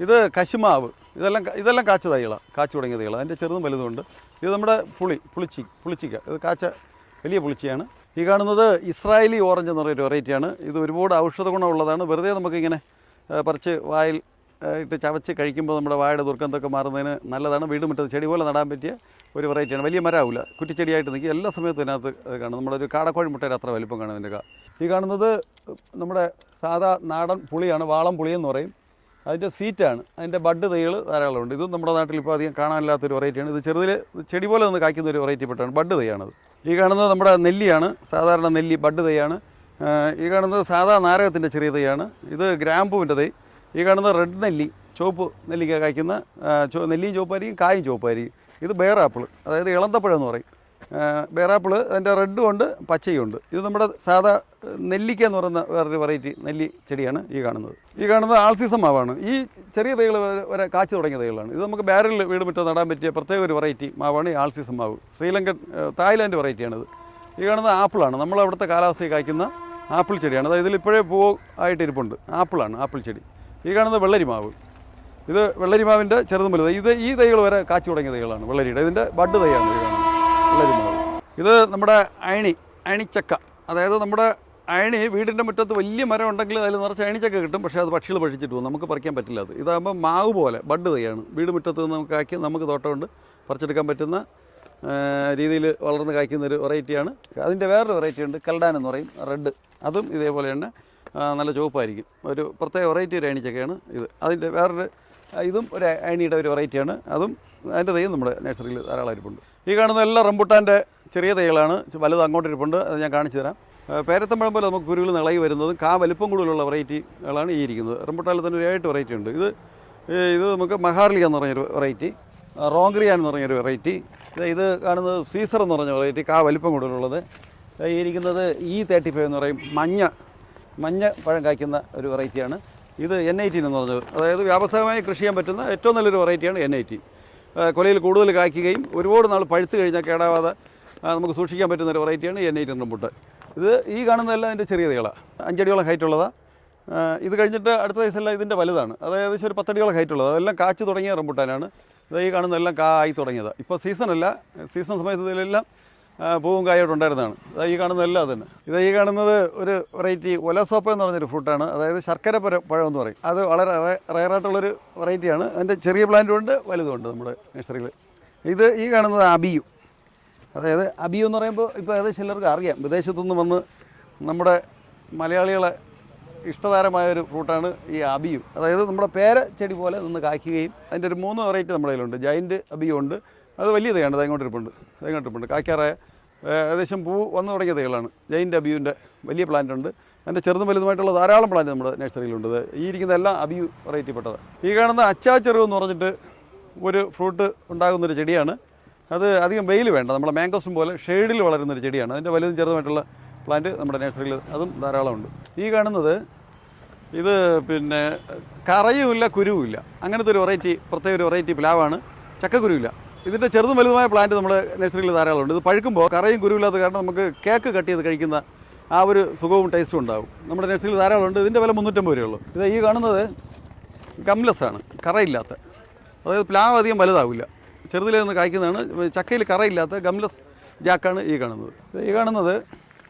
ഇത് കശുമാവ്. ഇതെല്ലാം കാച്ച തൈകളാണ്, കാച്ചു തുടങ്ങിയ തൈകളാണ്. അതിൻ്റെ ചെറുതും വലുതുമുണ്ട്. ഇത് നമ്മുടെ പുളിച്ചിക്ക. ഇത് കാച്ച വലിയ പുളിച്ചിയാണ്. ഈ കാണുന്നത് ഇസ്രായേലി ഓറഞ്ച് എന്ന് പറയുന്ന വെറൈറ്റിയാണ്. ഇത് ഒരുപാട് ഔഷധ ഗുണമുള്ളതാണ്. വെറുതെ നമുക്കിങ്ങനെ പറിച്ച് വായിൽ ഇട്ട് ചവച്ച് കഴിക്കുമ്പോൾ നമ്മുടെ വായുടെ ദുർഗന്ധമൊക്കെ മാറുന്നതിന് നല്ലതാണ്. വീട് മുറ്റത്ത് ചെടി പോലെ നടാൻ പറ്റിയ ഒരു വെറൈറ്റിയാണ്. വലിയ മരമാവില്ല, കുറ്റിച്ചെടിയായിട്ട് നിൽക്കും. എല്ലാ സമയത്തും ഇതിനകത്ത് കാണും. നമ്മുടെ ഒരു കാടക്കോഴി മുട്ടയുടെ അത്ര വലിപ്പം കാണും ഇതിൻ്റെ ഈ കാണുന്നത് നമ്മുടെ സാധാ നാടൻ പുളിയാണ്, വാളം പുളിയെന്ന് പറയും. അതിൻ്റെ സീറ്റാണ്. അതിൻ്റെ ബഡ് തൈകൾ ധാരാളമുണ്ട്. ഇതും നമ്മുടെ നാട്ടിൽ ഇപ്പോൾ അധികം കാണാനില്ലാത്തൊരു വെറൈറ്റിയാണ്. ഇത് ചെറുതിൽ ചെടി പോലെ നിന്ന് കായ്ക്കുന്ന ഒരു വെറൈറ്റി പെട്ടാണ്. ബഡ് തൈയാണത്. ഈ കാണുന്നത് നമ്മുടെ നെല്ലിയാണ്, സാധാരണ നെല്ലി ബഡ് തൈയാണ്. ഈ കാണുന്നത് സാധാ നാരകത്തിൻ്റെ ചെറിയ തൈയാണ്. ഇത് ഗ്രാമ്പൂവിൻ്റെ തൈ. ഈ കാണുന്നത് റെഡ് നെല്ലി, ചുവപ്പ് നെല്ലിക്ക കായ്ക്കുന്ന നെല്ലിയും ചുവപ്പായിരിക്കും, കായും ചുവപ്പായിരിക്കും. ഇത് ബേറാപ്പിൾ, അതായത് ഇളന്തപ്പഴം എന്ന് പറയും. ബേറാപ്പിൾ അതിൻ്റെ റെഡും ഉണ്ട് പച്ചയും ഉണ്ട്. ഇത് നമ്മുടെ സാധാ നെല്ലിക്ക എന്ന് പറയുന്ന വേറൊരു വെറൈറ്റി നെല്ലി ചെടിയാണ് ഈ കാണുന്നത്. ഈ കാണുന്നത് ആൾസീസം മാവാണ്. ഈ ചെറിയ തൈകൾ വരെ കാച്ചു തുടങ്ങിയ തൈകളാണ്. ഇത് നമുക്ക് ബാരലിൽ വീട് മുറ്റത്ത് നടാൻ പറ്റിയ പ്രത്യേക ഒരു വെറൈറ്റി മാവാണ് ഈ ആൾസീസം മാവ്. ശ്രീലങ്കൻ തായ്ലാൻഡ് വെറൈറ്റിയാണിത്. ഈ കാണുന്നത് ആപ്പിളാണ്. നമ്മളവിടുത്തെ കാലാവസ്ഥയിൽ കായ്ക്കുന്ന ആപ്പിൾ ചെടിയാണ്. അതായത് ഇതിലിപ്പോഴേ പൂവ് ആയിട്ടിരിപ്പുണ്ട്. ആപ്പിളാണ്, ആപ്പിൾ ചെടി. ഈ കാണുന്നത് വെള്ളരിമാവ്. ഇത് വെള്ളരിമാവിൻ്റെ ചെറുതും വലുത്. ഈ തൈകൾ വരെ കാച്ചു തുടങ്ങിയ തൈകളാണ് വെള്ളരിയുടെ. ഇതിൻ്റെ ബഡ് തൈയാണ് ഈ കാണുന്നത് വെള്ളരിമാവ്. ഇത് നമ്മുടെ അയണിച്ചക്ക. അതായത് നമ്മുടെ അയണി വീടിൻ്റെ മുറ്റത്ത് വലിയ മരം ഉണ്ടെങ്കിൽ അതിൽ നിറച്ച് അയണിച്ചക്ക കിട്ടും. പക്ഷേ അത് പക്ഷികൾ ഭക്ഷിച്ചിട്ട് പോകും, നമുക്ക് പറിക്കാൻ പറ്റില്ല. അത് ഇതാകുമ്പോൾ മാവ് പോലെ ബഡ് തൈയാണ്. വീട് മുറ്റത്ത് നിന്ന് നമുക്ക് കായ്ക്കും, നമുക്ക് തോട്ടമുണ്ട്, പറിച്ചെടുക്കാൻ പറ്റുന്ന രീതിയിൽ വളർന്ന് കായ്ക്കുന്ന ഒരു വെറൈറ്റിയാണ്. അതിൻ്റെ വേറൊരു വെറൈറ്റി ഉണ്ട്, കൽഡാൻ എന്ന് പറയും, റെഡ്. അതും ഇതേപോലെ തന്നെ നല്ല ചുവപ്പായിരിക്കും. ഒരു പ്രത്യേക വെറൈറ്റി ഒരു അയണിച്ചക്കയാണ് ഇത്. അതിൻ്റെ വേറൊരു ഇതും ഒരു അയണിയുടെ ഒരു വെറൈറ്റിയാണ്. അതും അതിൻ്റെ തൈയും നമ്മുടെ നഴ്സറിയിൽ ധാരാളം ഇരിപ്പുണ്ട്. ഈ കാണുന്ന എല്ലാ റംബുട്ടാൻ്റെ ചെറിയ തൈകളാണ്. വലുത് അങ്ങോട്ടിരിപ്പുണ്ട്, അത് ഞാൻ കാണിച്ചു തരാം. പേരത്തമ്പഴം പോലെ നമുക്ക് കുരുകൾ നിളയി വരുന്നതും വലിപ്പം കൂടുതലുള്ള വെറൈറ്റികളാണ് ഈ ഇരിക്കുന്നത്. റംബുട്ടാനിൽ തന്നെ ഒരു 7 വെറൈറ്റി ഉണ്ട്. ഇത് നമുക്ക് മഹാർലിക എന്ന് പറഞ്ഞൊരു വെറൈറ്റി, റോങ്ക്രിയാൻ എന്ന് പറഞ്ഞൊരു വെറൈറ്റി. ഇത് കാണുന്നത് സീസർ എന്ന് പറഞ്ഞ വെറൈറ്റി, വലിപ്പം കൂടുതലുള്ളത്. ഈ ഇരിക്കുന്നത് E35 എന്ന് പറയും, മഞ്ഞ പഴം കായ്ക്കുന്ന ഒരു വെറൈറ്റിയാണ്. ഇത് N18 എന്ന് പറഞ്ഞത്, അതായത് വ്യാവസായികമായി കൃഷി ചെയ്യാൻ പറ്റുന്ന ഏറ്റവും നല്ലൊരു വെറൈറ്റിയാണ് N18. കൊലയിൽ കൂടുതൽ കായ്ക്കുകയും ഒരുപാട് നാൾ പഴുത്ത് കഴിഞ്ഞാൽ കേടാവാതെ നമുക്ക് സൂക്ഷിക്കാൻ പറ്റുന്ന ഒരു വെറൈറ്റിയാണ് N18 റംബുട്ടാൻ. ഇത് ഈ കാണുന്നതെല്ലാം ഇതിൻ്റെ ചെറിയ തൈകളാണ്, 5 അടിയോളം ഹൈറ്റുള്ളതാണ്. ഇത് കഴിഞ്ഞിട്ട് അടുത്ത വയസ്സെല്ലാം ഇതിൻ്റെ വലുതാണ്, അതായത് ഏകദേശം ഒരു 10 അടിയോളം ഹൈറ്റുള്ളത്. അതെല്ലാം കാച്ചു തുടങ്ങിയ റംബുട്ടാനാണ്. ഇത് ഈ കാണുന്നതെല്ലാം ആയി തുടങ്ങിയതാണ്. ഇപ്പോൾ സീസണല്ല, സീസൺ സമയത്ത് ഇതിലെല്ലാം പൂവും കായോട്ടുണ്ടായിരുന്നതാണ്. ഈ കാണുന്നതെല്ലാം അതുതന്നെ. ഈ കാണുന്നത് ഒരു വെറൈറ്റി ഒലസോപ്പ എന്ന് പറഞ്ഞൊരു ഫ്രൂട്ടാണ്, അതായത് ശർക്കര പഴം എന്ന് പറയും. അത് വളരെ റയറായിട്ടുള്ളൊരു വെറൈറ്റിയാണ്. അതിൻ്റെ ചെറിയ പ്ലാന്റും ഉണ്ട്, വലുതുമുണ്ട് നമ്മുടെ നഴ്സറിയിൽ. ഈ കാണുന്നത് അബിയു. അതായത് അബിയു എന്ന് പറയുമ്പോൾ ഇപ്പോൾ ഏകദേശം എല്ലാവർക്കും അറിയാം. വിദേശത്തുനിന്ന് വന്ന് നമ്മുടെ മലയാളികളെ ഇഷ്ടതാരമായ ഒരു ഫ്രൂട്ടാണ് ഈ അബിയു. അതായത് നമ്മുടെ പേര ചെടി പോലെ നിന്ന് കായ്ക്കുകയും അതിൻ്റെ ഒരു 3 വെറൈറ്റി നമ്മുടെ കയ്യിലുണ്ട്. ജൈൻറ്റ് അബിയു ഉണ്ട്, അത് വലിയ തൈയാണ്, ഇങ്ങോട്ടിരിപ്പുണ്ട്. കായ്ക്കാറായ ഏകദേശം പൂ വന്നു തുടങ്ങിയ തൈകളാണ്. ജൈൻറ്റ് അബിയുവിൻ്റെ വലിയ പ്ലാന്റ് ഉണ്ട്. അതിൻ്റെ ചെറുതും വലുതുമായിട്ടുള്ള ധാരാളം പ്ലാന്റ് നമ്മുടെ നഴ്സറിയിലുണ്ട്. ഈ ഇരിക്കുന്ന എല്ലാം അബിയു വെറൈറ്റി പെട്ടതാണ്. ഈ കാണുന്ന അച്ചാച്ചെറു എന്ന് പറഞ്ഞിട്ട് ഒരു ഫ്രൂട്ട് ഉണ്ടാകുന്നൊരു ചെടിയാണ്. അത് അധികം വെയിൽ വേണ്ട, നമ്മളെ മാംഗോസും പോലെ ഷെയ്ഡിൽ വളരുന്നൊരു ചെടിയാണ്. അതിൻ്റെ വലുതും ചെറുതുമായിട്ടുള്ള പ്ലാന്റ് നമ്മുടെ നഴ്സറിയിൽ അതും ധാരാളമുണ്ട്. ഈ കാണുന്നത് ഇത് പിന്നെ കറയുമില്ല കുരുവുമില്ല, അങ്ങനത്തെ ഒരു വെറൈറ്റി, പ്രത്യേക ഒരു വെറൈറ്റി പ്ലാവാണ്. ചക്കക്കുരുവില്ല. ഇതിൻ്റെ ചെറുതും വലുതുമായ പ്ലാന്റ് നമ്മുടെ നഴ്സറിയിൽ ധാരാളമുണ്ട്. ഇത് പഴുക്കുമ്പോൾ കറയും കുരുവില്ലാത്ത കാരണം നമുക്ക് കേക്ക് കട്ട് ചെയ്ത് കഴിക്കുന്ന ആ ഒരു സുഖവും ടേസ്റ്റും ഉണ്ടാകും. നമ്മുടെ നഴ്സറിയിൽ ധാരാളമുണ്ട്. ഇതിൻ്റെ വില 350 രൂപയുള്ളൂ. ഈ കാണുന്നത് ഗംലെസ് ആണ്, കറയില്ലാത്ത. അതായത് പ്ലാവ് അധികം വലുതാവില്ല, ചെറുതിൽ നിന്ന് കായ്ക്കുന്നതാണ്. ചക്കയിൽ കറയില്ലാത്ത ഗംലെസ് ജാക്കാണ് ഈ കാണുന്നത്. ഈ കാണുന്നത്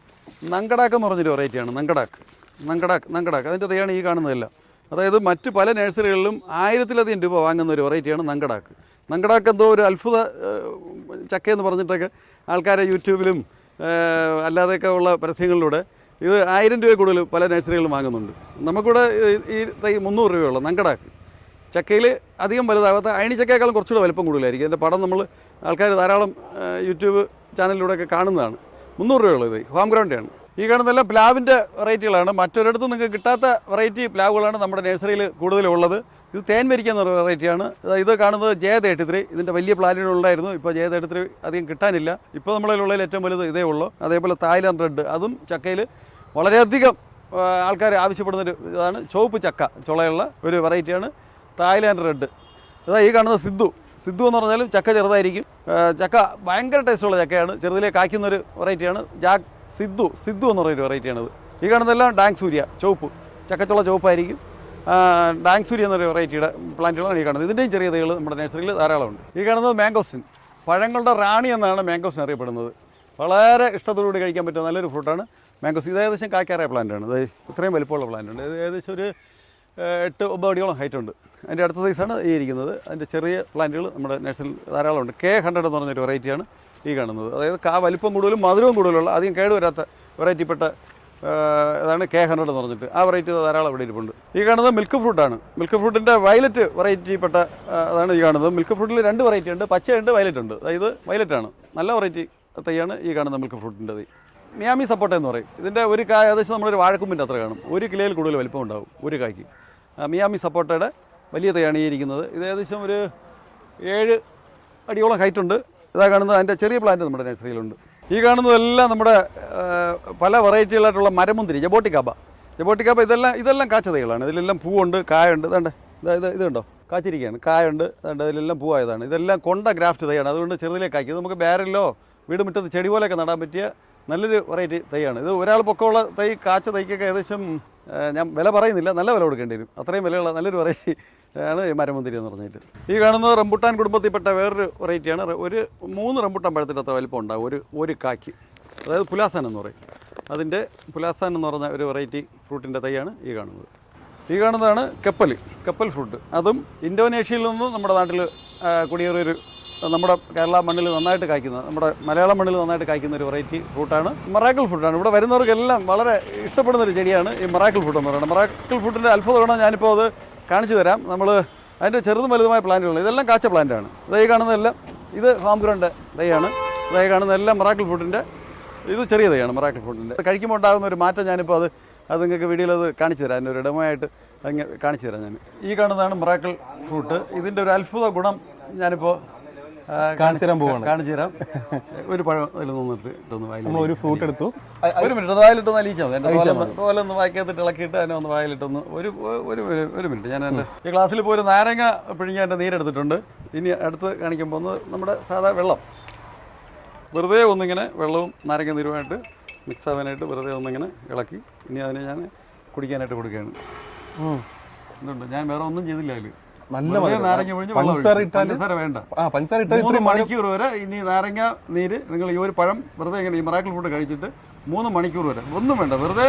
നങ്കടാക്ക് എന്ന് പറഞ്ഞൊരു വെറൈറ്റിയാണ്. നങ്കടാക്ക് അതിൻ്റെ തൈയാണ് ഈ കാണുന്നതെല്ലാം. അതായത് മറ്റ് പല നഴ്സറികളിലും 1000-ലധികം രൂപ വാങ്ങുന്ന ഒരു വെറൈറ്റിയാണ് നങ്കടാക്ക് എന്തോ ഒരു അത്ഭുത ചക്കയെന്ന് പറഞ്ഞിട്ടൊക്കെ ആൾക്കാരെ യൂട്യൂബിലും അല്ലാതെയൊക്കെ ഉള്ള പരസ്യങ്ങളിലൂടെ ഇത് 1000 രൂപ കൂടുതൽ പല നഴ്സറികളിലും വാങ്ങുന്നുണ്ട്. നമുക്കിവിടെ ഈ തൈ 300 രൂപയുള്ള നങ്കടാക്ക്. ചക്കയിൽ അധികം വലുതാകാത്ത അയണിച്ചക്കയേക്കാളും കുറച്ചുകൂടെ വലുപ്പം കൂടുതലായിരിക്കും. അതിൻ്റെ പടം നമ്മൾ ആൾക്കാർ ധാരാളം യൂട്യൂബ് ചാനലിലൂടെയൊക്കെ കാണുന്നതാണ്. 300 രൂപയുള്ളത് ഇത് ഹോം ഗ്രൗണ്ടാണ്. ഈ കാണുന്നതെല്ലാം പ്ലാവിൻ്റെ വെറൈറ്റികളാണ്. മറ്റൊരിടത്തും നിങ്ങൾക്ക് കിട്ടാത്ത വെറൈറ്റി പ്ലാവുകളാണ് നമ്മുടെ നഴ്സറിയിൽ കൂടുതലുള്ളത്. ഇത് തേൻ വരിക്കുന്ന ഒരു വെറൈറ്റിയാണ്. ഇത് കാണുന്നത് J33. ഇതിൻ്റെ വലിയ പ്ലാന്റുകളുണ്ടായിരുന്നു, ഇപ്പോൾ J33 അധികം കിട്ടാനില്ല. ഇപ്പോൾ നമ്മളിലുള്ളതിൽ ഏറ്റവും വലുത് ഇതേ ഉള്ളൂ. അതേപോലെ തായ്ലാൻഡ് റെഡ്, അതും ചക്കയിൽ വളരെയധികം ആൾക്കാർ ആവശ്യപ്പെടുന്നൊരു ഇതാണ്. ചുവപ്പ് ചക്ക ചുളയുള്ള ഒരു വെറൈറ്റിയാണ് തായ്ലാൻഡ് റെഡ്. ഈ കാണുന്നത് സിദ്ധു എന്ന് പറഞ്ഞാലും ചക്ക ചെറുതായിരിക്കും. ചക്ക ഭയങ്കര ടേസ്റ്റുള്ള ചക്കയാണ്, ചെറുതിലെ കായ്ക്കുന്നൊരു വെറൈറ്റിയാണ്. സിദ്ധു എന്ന് പറയുന്നൊരു വെറൈറ്റിയാണത്. ഈ കാണുന്നതെല്ലാം ഡാങ് സൂര്യ, ചുവപ്പ് ചക്കച്ചുള്ള ചുവപ്പായിരിക്കും. ഡാങ് സൂര്യ എന്നൊരു വെറൈറ്റിയുടെ പ്ലാന്റുകളാണ് ഈ കാണുന്നത്. ഇതിൻ്റെയും ചെറിയ തൈകൾ നമ്മുടെ നഴ്സറിയിൽ ധാരാളമുണ്ട്. ഈ കാണുന്നത് മാംഗോസ്റ്റിൻ, പഴങ്ങളുടെ റാണി എന്നാണ് മാംഗോസ്റ്റിൻ അറിയപ്പെടുന്നത്. വളരെ ഇഷ്ടത്തോടുകൂടി കഴിക്കാൻ പറ്റുന്ന നല്ലൊരു ഫ്രൂട്ടാണ് മാംഗോസ്. ഇത് ഏകദേശം കായ്ക്കാറായ പ്ലാന്റാണ്. ഇത് ഇത്രയും വലിപ്പമുള്ള പ്ലാന്റുണ്ട്. ഇത് ഏകദേശം ഒരു 8-9 അടിയോളം ഹൈറ്റ് ഉണ്ട്. അതിൻ്റെ അടുത്ത സൈസാണ് ഈ ഇരിക്കുന്നത്. അതിൻ്റെ ചെറിയ പ്ലാന്റുകൾ നമ്മുടെ നഴ്സറിയിൽ ധാരാളമുണ്ട്. K100 എന്ന് പറഞ്ഞൊരു വെറൈറ്റിയാണ് ഈ കാണുന്നത്. അതായത് വലിപ്പം കൂടുതലും മധുരവും കൂടുതലുള്ള അധികം കേടുവരാത്ത വെറൈറ്റിപ്പെട്ട അതാണ് K100 എന്ന് പറഞ്ഞിട്ട്. ആ വെറൈറ്റി ധാരാളം ഇവിടെ ഇരിപ്പുണ്ട്. ഈ കാണുന്നത് മിൽക്ക് ഫ്രൂട്ടാണ്. മിൽക്ക് ഫ്രൂട്ടിൻ്റെ വയലറ്റ് വെറൈറ്റിപ്പെട്ട അതാണ് ഈ കാണുന്നത്. മിൽക്ക് ഫ്രൂട്ടിൽ 2 വെറൈറ്റി ഉണ്ട്, പച്ചയുണ്ട്, വയലറ്റ് ഉണ്ട്. അതായത് വയലറ്റാണ് നല്ല വെറൈറ്റി തൈയാണ് ഈ കാണുന്ന മിൽക്ക് ഫ്രൂട്ടിൻ്റെ തൈ. മിയാമി സപ്പോട്ട എന്ന് പറയും. ഇതിൻ്റെ ഒരു കായ ഏകദേശം നമ്മളൊരു വാഴക്കുമ്പിൻ്റെ അത്ര കാണും. 1 കിലോയിൽ കൂടുതൽ വലിപ്പം ഉണ്ടാവും ഒരു കായ്ക്ക്. മിയാമി സപ്പോട്ടയുടെ വലിയ തൈയാണ് ഈ ഇരിക്കുന്നത്. ഇത് ഏകദേശം ഒരു 7 അടിയോളം ഹൈറ്റ് ഉണ്ട്. ഇതാ കാണുന്നത് അതിൻ്റെ ചെറിയ പ്ലാന്റ് നമ്മുടെ നഴ്സറിയിലുണ്ട്. ഈ കാണുന്നതെല്ലാം നമ്മുടെ പല വെറൈറ്റികളായിട്ടുള്ള മരമുന്തിരി, ജബോട്ടിക്കാബ ഇതെല്ലാം കാച്ച തൈകളാണ്. ഇതിലെല്ലാം പൂവുണ്ട്, കായുണ്ട്. ഇത് കണ്ടോ കാച്ചിരിക്കുകയാണ്, കായുണ്ട്. ഇതിലെല്ലാം പൂവായതാണ്. ഇതെല്ലാം കൊണ്ട ഗ്രാഫ്റ്റ് തൈയാണ്. അതുകൊണ്ട് ചെറുതിലേക്ക് കായ്ക്കും. ഇത് നമുക്ക് ബാരലിലോ വീട് മുറ്റത്ത് ചെടി പോലെയൊക്കെ നടാൻ പറ്റിയ നല്ലൊരു വെറൈറ്റി തൈയാണ്. ഇത് ഒരാൾ പൊക്കമുള്ള തൈ കാച്ച തൈക്കൊക്കെ ഏകദേശം ഞാൻ വില പറയുന്നില്ല, നല്ല വില കൊടുക്കേണ്ടി വരും. അത്രയും വിലയുള്ള നല്ലൊരു വെറൈറ്റി ആണ് ഈ മരമുന്തിരി എന്ന് പറഞ്ഞിട്ട്. ഈ കാണുന്നത് റംബുട്ടാൻ കുടുംബത്തിൽപ്പെട്ട വേറൊരു വെറൈറ്റിയാണ്. ഒരു 3 റംബുട്ടാൻ പഴത്തിൻ്റെ അത്ര വലിപ്പം ഉണ്ടാകും ഒരു കായ്ക്ക്. അതായത് പുലാസാൻ എന്ന് പറയും. അതിൻ്റെ പുലാസാൻ എന്ന് പറഞ്ഞ ഒരു വെറൈറ്റി ഫ്രൂട്ടിൻ്റെ തൈയാണ് ഈ കാണുന്നത്. ഈ കാണുന്നതാണ് കപ്പൽ ഫ്രൂട്ട്. അതും ഇന്തോനേഷ്യയിൽ നിന്നും നമ്മുടെ നാട്ടിൽ കുടിയേറിയൊരു നമ്മുടെ കേരള മണ്ണിൽ നന്നായിട്ട് കായ്ക്കുന്ന, നമ്മുടെ മലയാളം മണ്ണിൽ നന്നായിട്ട് കായ്ക്കുന്ന ഒരു വെറൈറ്റി ഫ്രൂട്ടാണ്. മറാക്കിൾ ഫ്രൂട്ടാണ്. ഇവിടെ വരുന്നവർക്കെല്ലാം വളരെ ഇഷ്ടപ്പെടുന്ന ഒരു ചെടിയാണ് ഈ മറാക്കിൾ ഫ്രൂട്ട് എന്ന് പറയുന്നത്. മറാക്കിൾ ഫ്രൂട്ടിൻ്റെ അത്ഭുത ഗുണം ഞാനിപ്പോൾ അത് കാണിച്ചു തരാം. നമ്മൾ അതിൻ്റെ ചെറുതും വലുതുമായ പ്ലാന്റുകൾ ഇതെല്ലാം കാച്ച പ്ലാന്റാണ്. ഇതായി കാണുന്നതെല്ലാം ഇത് ഹോം ഗ്രൗണ്ട് തൈയാണ്. ഇതായി കാണുന്നതെല്ലാം മറാക്കിൾ ഫ്രൂട്ടിൻ്റെ ഇത് ചെറിയ തൈയാണ് മറാക്കിൾ ഫ്രൂട്ടിൻ്റെ. കഴിക്കുമ്പോൾ ഉണ്ടാകുന്ന ഒരു മാറ്റം ഞാനിപ്പോൾ അത് നിങ്ങൾക്ക് വീഡിയോയിൽ അത് കാണിച്ചു തരാം. അതിൻ്റെ ഒരു ഡെമോയായിട്ട് അങ്ങനെ കാണിച്ചു തരാം ഞാൻ. ഈ കാണുന്നതാണ് മറാക്കിൾ ഫ്രൂട്ട്. ഇതിൻ്റെ ഒരു അത്ഭുത ഗുണം ഞാനിപ്പോൾ കാണിച്ചു തരാം. ഒരു പഴം അതിൽ നിർത്തി ഒരു ഫ്രൂട്ട് എടുത്തു. ഒരു മിനിറ്റ് അത് വായിലിട്ടൊന്ന് അലിയിച്ചാൽ മതി. എൻ്റെ പോലെ ഒന്ന് വായിക്കകത്തിട്ട് ഇളക്കിയിട്ട് അതിനെ ഒന്ന് വായിലിട്ടൊന്ന് ഒരു മിനിറ്റ്. ഞാൻ എൻ്റെ ഈ ഗ്ലാസ്സിൽ പോയി ഒരു നാരങ്ങ പിഴിഞ്ഞ് എൻ്റെ നീരെടുത്തിട്ടുണ്ട്. ഇനി അടുത്ത് കാണിക്കുമ്പോൾ ഒന്ന് നമ്മുടെ സാധാ വെള്ളം വെറുതെ ഒന്നിങ്ങനെ വെള്ളവും നാരങ്ങ നീരുമായിട്ട് മിക്സ് ആവാനായിട്ട് വെറുതെ ഒന്നിങ്ങനെ ഇളക്കി ഇനി അതിനെ ഞാൻ കുടിക്കാനായിട്ട് കൊടുക്കുകയാണ്. എന്തുണ്ട് ഞാൻ വേറെ ഒന്നും ചെയ്തില്ല. അതിൽ നല്ല നാരങ്ങ പിഴിഞ്ഞ് പഞ്ചസാര വേണ്ട. 3 മണിക്കൂർ വരെ ഇനി നാരങ്ങ നീര് നിങ്ങൾ ഈ ഒരു പഴം വെറുതെ ഇങ്ങനെ ഈ മറാക്കിൾ ഫ്രൂട്ട് കഴിച്ചിട്ട് 3 മണിക്കൂർ വരെ ഒന്നും വേണ്ട, വെറുതെ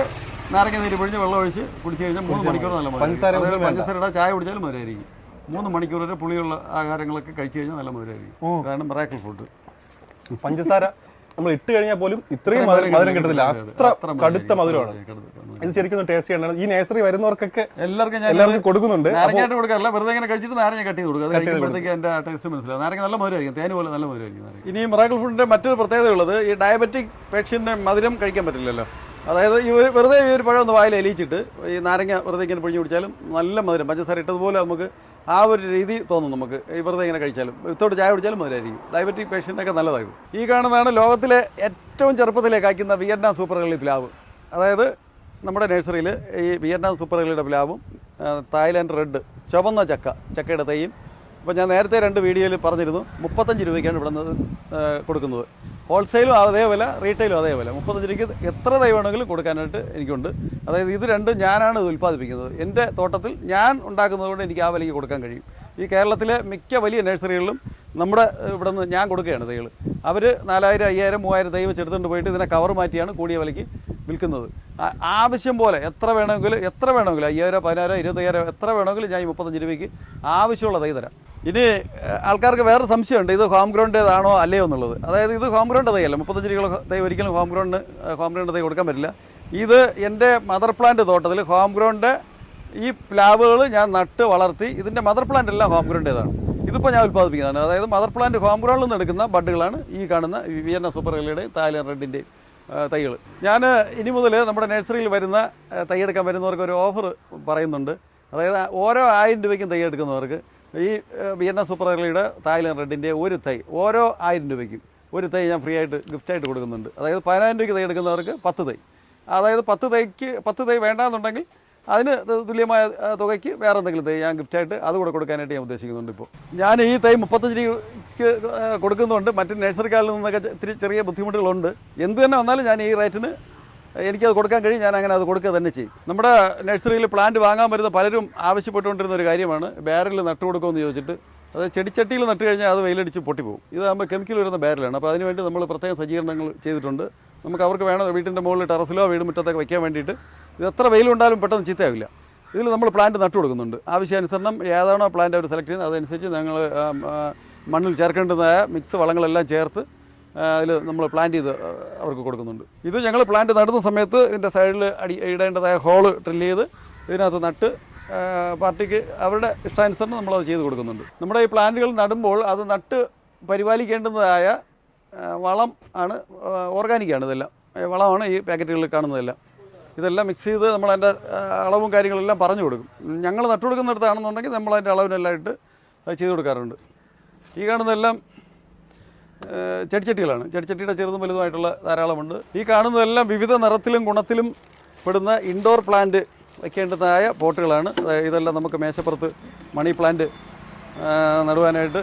നാരങ്ങ നീര് പിഴിഞ്ഞ് വെള്ളം ഒഴിച്ച് കുടിച്ചു കഴിഞ്ഞാൽ 3 മണിക്കൂർ നല്ല മധുരം. പഞ്ചസാരയുടെ ചായ കുടിച്ചാലും മധുരമായിരിക്കും. 3 മണിക്കൂർ വരെ പുളിയുള്ള ആഹാരങ്ങളൊക്കെ കഴിച്ചു കഴിഞ്ഞാൽ നല്ല മധുരമായിരിക്കും. അതാണ് മറാക്കിൾ ഫ്രൂട്ട്. പഞ്ചസാര നമ്മൾ ഇട്ട് കഴിഞ്ഞാൽ പോലും ഇത്രയും മധുരം കിട്ടത്തില്ല, അത്ര കടുത്ത മധുരമാണ്. ഇത് ശരിക്കും ടേസ്റ്റ് ചെയ്യണം. ഈ നഴ്സറി വരുന്നവർക്കൊക്കെ എല്ലാവർക്കും കൊടുക്കുന്നുണ്ട്. നാരങ്ങയായിട്ട് കൊടുക്കാറില്ല, വെറുതെ ഇങ്ങനെ കഴിച്ചിട്ട് നാരങ്ങ കട്ട് ചെയ്ത് കൊടുക്കുക. അത് കഴിക്കുമ്പോഴത്തേക്ക് അതിന്റെ ടേസ്റ്റ് മനസ്സിലാവും. നാരങ്ങ നല്ല മധുരമായിരിക്കും, തേന് പോലെ നല്ല മധുരമായിരിക്കും. ഇനി മറാക്കിൾ ഫ്രൂട്ടിന്റെ മറ്റൊരു പ്രത്യേകത ഉള്ളത്, ഈ ഡയബറ്റിക് പേഷ്യന്റിന് മധുരം കഴിക്കാൻ പറ്റില്ലല്ലോ. അതായത് ഈ വെറുതെ ഈ ഒരു പഴം ഒന്ന് വായിൽ എലിയിച്ചിട്ട് ഈ നാരങ്ങ വെറുതെ ഇങ്ങനെ പിഴിഞ്ഞ് കുടിച്ചാലും നല്ല മധുരം, പഞ്ചസാര ഇട്ടതുപോലെ നമുക്ക് ആ ഒരു രീതി തോന്നും നമുക്ക്. ഈ വെറുതെ ഇങ്ങനെ കഴിച്ചാലും വിത്തോട്ട് ചായ കുടിച്ചാലും മധുരമായിരിക്കും. ഡയബറ്റിക് പേഷ്യൻ്റൊക്കെ നല്ലതായിരുന്നു. ഈ കാണുന്നതാണ് ലോകത്തിലെ ഏറ്റവും ചെറുപ്പത്തിലേക്ക് കായ്ക്കുന്ന വിയറ്റ്നാം സൂപ്പർ കള്ളി പ്ലാവ്. അതായത് നമ്മുടെ നഴ്സറിയിൽ ഈ വിയറ്റ്നാം സൂപ്പർ കള്ളിയുടെ പ്ലാവും തായ്ലാൻഡ് റെഡ് ചുവന്ന ചക്കയുടെ തൈയും ഇപ്പോൾ ഞാൻ നേരത്തെ 2 വീഡിയോയിൽ പറഞ്ഞിരുന്നു 35 രൂപയ്ക്കാണ് ഇവിടെ നിന്ന് കൊടുക്കുന്നത്. ഹോൾസെയിലും അതേ വില, റീറ്റെയിലും അതേ വില. 35 രൂപയ്ക്ക് എത്ര തൈ വേണമെങ്കിലും കൊടുക്കാനായിട്ട് എനിക്കുണ്ട്. അതായത് ഇത് രണ്ടും ഞാനാണ് ഇത് ഉൽപ്പാദിപ്പിക്കുന്നത്. എൻ്റെ തോട്ടത്തിൽ ഞാൻ ഉണ്ടാക്കുന്നത് കൊണ്ട് എനിക്ക് ആ വിലയ്ക്ക് കൊടുക്കാൻ കഴിയും. ഈ കേരളത്തിലെ മിക്ക വലിയ നഴ്സറികളിലും നമ്മുടെ ഇവിടെ നിന്ന് ഞാൻ കൊടുക്കുകയാണ് തൈകൾ. അവർ 4000, 5000, 3000 തൈ വെച്ച് എടുത്തുകൊണ്ട് പോയിട്ട് ഇതിനെ കവർ മാറ്റിയാണ് കൂടിയ വിലയ്ക്ക് വിൽക്കുന്നത്. ആവശ്യം പോലെ എത്ര വേണമെങ്കിലും 5000, 10000, 20000 എത്ര വേണമെങ്കിലും ഞാൻ ഈ 35 രൂപയ്ക്ക് ആവശ്യമുള്ള തൈ തരാം. ഇനി ആൾക്കാർക്ക് വേറെ സംശയമുണ്ട്, ഇത് ഹോം ഗ്രൗണ്ടേതാണോ അല്ലയോ എന്നുള്ളത്. അതായത് ഇത് ഹോം ഗ്രൗണ്ട് തൈയല്ല. 35 രൂപ തൈ ഒരിക്കലും ഹോം ഗ്രൗണ്ട് തൈ കൊടുക്കാൻ പറ്റില്ല. ഇത് എൻ്റെ മദർ പ്ലാന്റ് തോട്ടത്തിൽ ഹോം ഗ്രൗണ്ട് ഈ പ്ലാവുകൾ ഞാൻ നട്ട് വളർത്തി. ഇതിൻ്റെ മദർ പ്ലാന്റ് എല്ലാം ഹോം ഗ്രൗണ്ടേതാണ്. ഇതിപ്പോൾ ഞാൻ ഉൽപ്പാദിപ്പിക്കുന്നതാണ്. അതായത് മദർ പ്ലാന്റ് ഹോം ഗ്രൗണ്ടിൽ നിന്ന് എടുക്കുന്ന ബഡുകളാണ് ഈ കാണുന്ന വിയറ്റ്നാം സൂപ്പർ കള്ളിയുടെയും തായ്ലാൻഡ് റെഡിൻ്റെയും തൈകൾ. ഞാൻ ഇനി മുതൽ നമ്മുടെ നഴ്സറിയിൽ വരുന്ന തൈയെടുക്കാൻ വരുന്നവർക്ക് ഒരു ഓഫർ പറയുന്നുണ്ട്. അതായത് ഓരോ 1000 രൂപയ്ക്കും തൈ എടുക്കുന്നവർക്ക് ഈ വിയറ്റ്നാം സൂപ്പർ കള്ളിയുടെ തായ്ലാൻഡ് റെഡിൻ്റെ ഒരു തൈ ഓരോ 1000 രൂപയ്ക്കും ഒരു തൈ ഞാൻ ഫ്രീ ആയിട്ട് ഗിഫ്റ്റായിട്ട് കൊടുക്കുന്നുണ്ട്. അതായത് 10000 രൂപയ്ക്ക് തൈ എടുക്കുന്നവർക്ക് 10 തൈ. അതായത് 10 തൈ വേണ്ടാന്നുണ്ടെങ്കിൽ അതിന് തുല്യമായ തുകയ്ക്ക് വേറെ എന്തെങ്കിലും തൈ ഞാൻ ഗിഫ്റ്റായിട്ട് അതുകൂടെ കൊടുക്കാനായിട്ട് ഞാൻ ഉദ്ദേശിക്കുന്നുണ്ട്. ഇപ്പോൾ ഞാൻ ഈ തൈ 35 രൂപയ്ക്ക് കൊടുക്കുന്നുണ്ട്. മറ്റ് നഴ്സറിക്കാരിൽ നിന്നൊക്കെ ഇത്തിരി ചെറിയ ബുദ്ധിമുട്ടുകളുണ്ട്. എന്ത് തന്നെ വന്നാലും ഞാൻ ഈ റേറ്റിന് എനിക്കത് കൊടുക്കാൻ കഴിയും. ഞാൻ അങ്ങനെ അത് കൊടുക്കുക തന്നെ ചെയ്യും. നമ്മുടെ നഴ്സറിയിൽ പ്ലാന്റ് വാങ്ങാൻ വരുന്ന പലരും ആവശ്യപ്പെട്ടുകൊണ്ടിരുന്ന ഒരു കാര്യമാണ് ബാരലിൽ നട്ടുകൊടുക്കുമെന്ന് ചോദിച്ചിട്ട്. അത് ചെടിച്ചട്ടിയിൽ നട്ട് കഴിഞ്ഞാൽ അത് വെയിലടിച്ച് പൊട്ടിപ്പോകും. ഇതാകുമ്പോൾ കെമിക്കൽ വരുന്ന ബാരലാണ്. അപ്പോൾ അതിനുവേണ്ടി നമ്മൾ പ്രത്യേക സജ്ജീകരണങ്ങൾ ചെയ്തിട്ടുണ്ട്. നമുക്ക് അവർക്ക് വേണം വീട്ടിൻ്റെ മുകളിൽ ടെറസിലോ വീട് മുറ്റത്തൊക്കെ വയ്ക്കാൻ വേണ്ടിയിട്ട്. ഇത് എത്ര വെയിലുണ്ടാലും പെട്ടെന്ന് ചീത്തയാവില്ല. ഇതിൽ നമ്മൾ പ്ലാന്റ് നട്ടു കൊടുക്കുന്നുണ്ട്. ആവശ്യാനുസരണം ഏതാണോ പ്ലാന്റ് അവർ സെലക്ട് ചെയ്യുന്നത് അതനുസരിച്ച് ഞങ്ങൾ മണ്ണിൽ ചേർക്കേണ്ടതായ മിക്സ് വളങ്ങളെല്ലാം ചേർത്ത് അതിൽ നമ്മൾ പ്ലാന്റ് ചെയ്ത് അവർക്ക് കൊടുക്കുന്നുണ്ട്. ഇത് ഞങ്ങൾ പ്ലാന്റ് നടുന്ന സമയത്ത് ഇതിൻ്റെ സൈഡിൽ ഇടേണ്ടതായ ഹോള് ഡ്രില്ല് ചെയ്ത് ഇതിനകത്ത് നട്ട് പാർട്ടിക്ക് അവരുടെ ഇഷ്ടാനുസരണം നമ്മളത് ചെയ്ത് കൊടുക്കുന്നുണ്ട്. നമ്മുടെ ഈ പ്ലാന്റുകൾ നടുമ്പോൾ അത് നട്ട് പരിപാലിക്കേണ്ടതായ വളം ആണ്, ഓർഗാനിക്കാണ്. ഇതെല്ലാം വളമാണ് ഈ പാക്കറ്റുകളിൽ കാണുന്നതെല്ലാം. ഇതെല്ലാം മിക്സ് ചെയ്ത് നമ്മളതിൻ്റെ അളവും കാര്യങ്ങളെല്ലാം പറഞ്ഞു കൊടുക്കും. ഞങ്ങൾ നട്ടു കൊടുക്കുന്നിടത്താണെന്നുണ്ടെങ്കിൽ നമ്മളതിൻ്റെ അളവിനെല്ലാം ഇട്ട് അത് ചെയ്ത് കൊടുക്കാറുണ്ട്. ഈ കാണുന്നതെല്ലാം ചെടിച്ചട്ടികളാണ്. ചെടിച്ചട്ടിയുടെ ചെറുതും വലുതുമായിട്ടുള്ള ധാരാളമുണ്ട്. ഈ കാണുന്നതെല്ലാം വിവിധ നിറത്തിലും ഗുണത്തിലും പെടുന്ന ഇൻഡോർ പ്ലാന്റ് വയ്ക്കേണ്ടതായ പോട്ടുകളാണ്. ഇതെല്ലാം നമുക്ക് മേശപ്പുറത്ത് മണി പ്ലാന്റ് നടുവാനായിട്ട്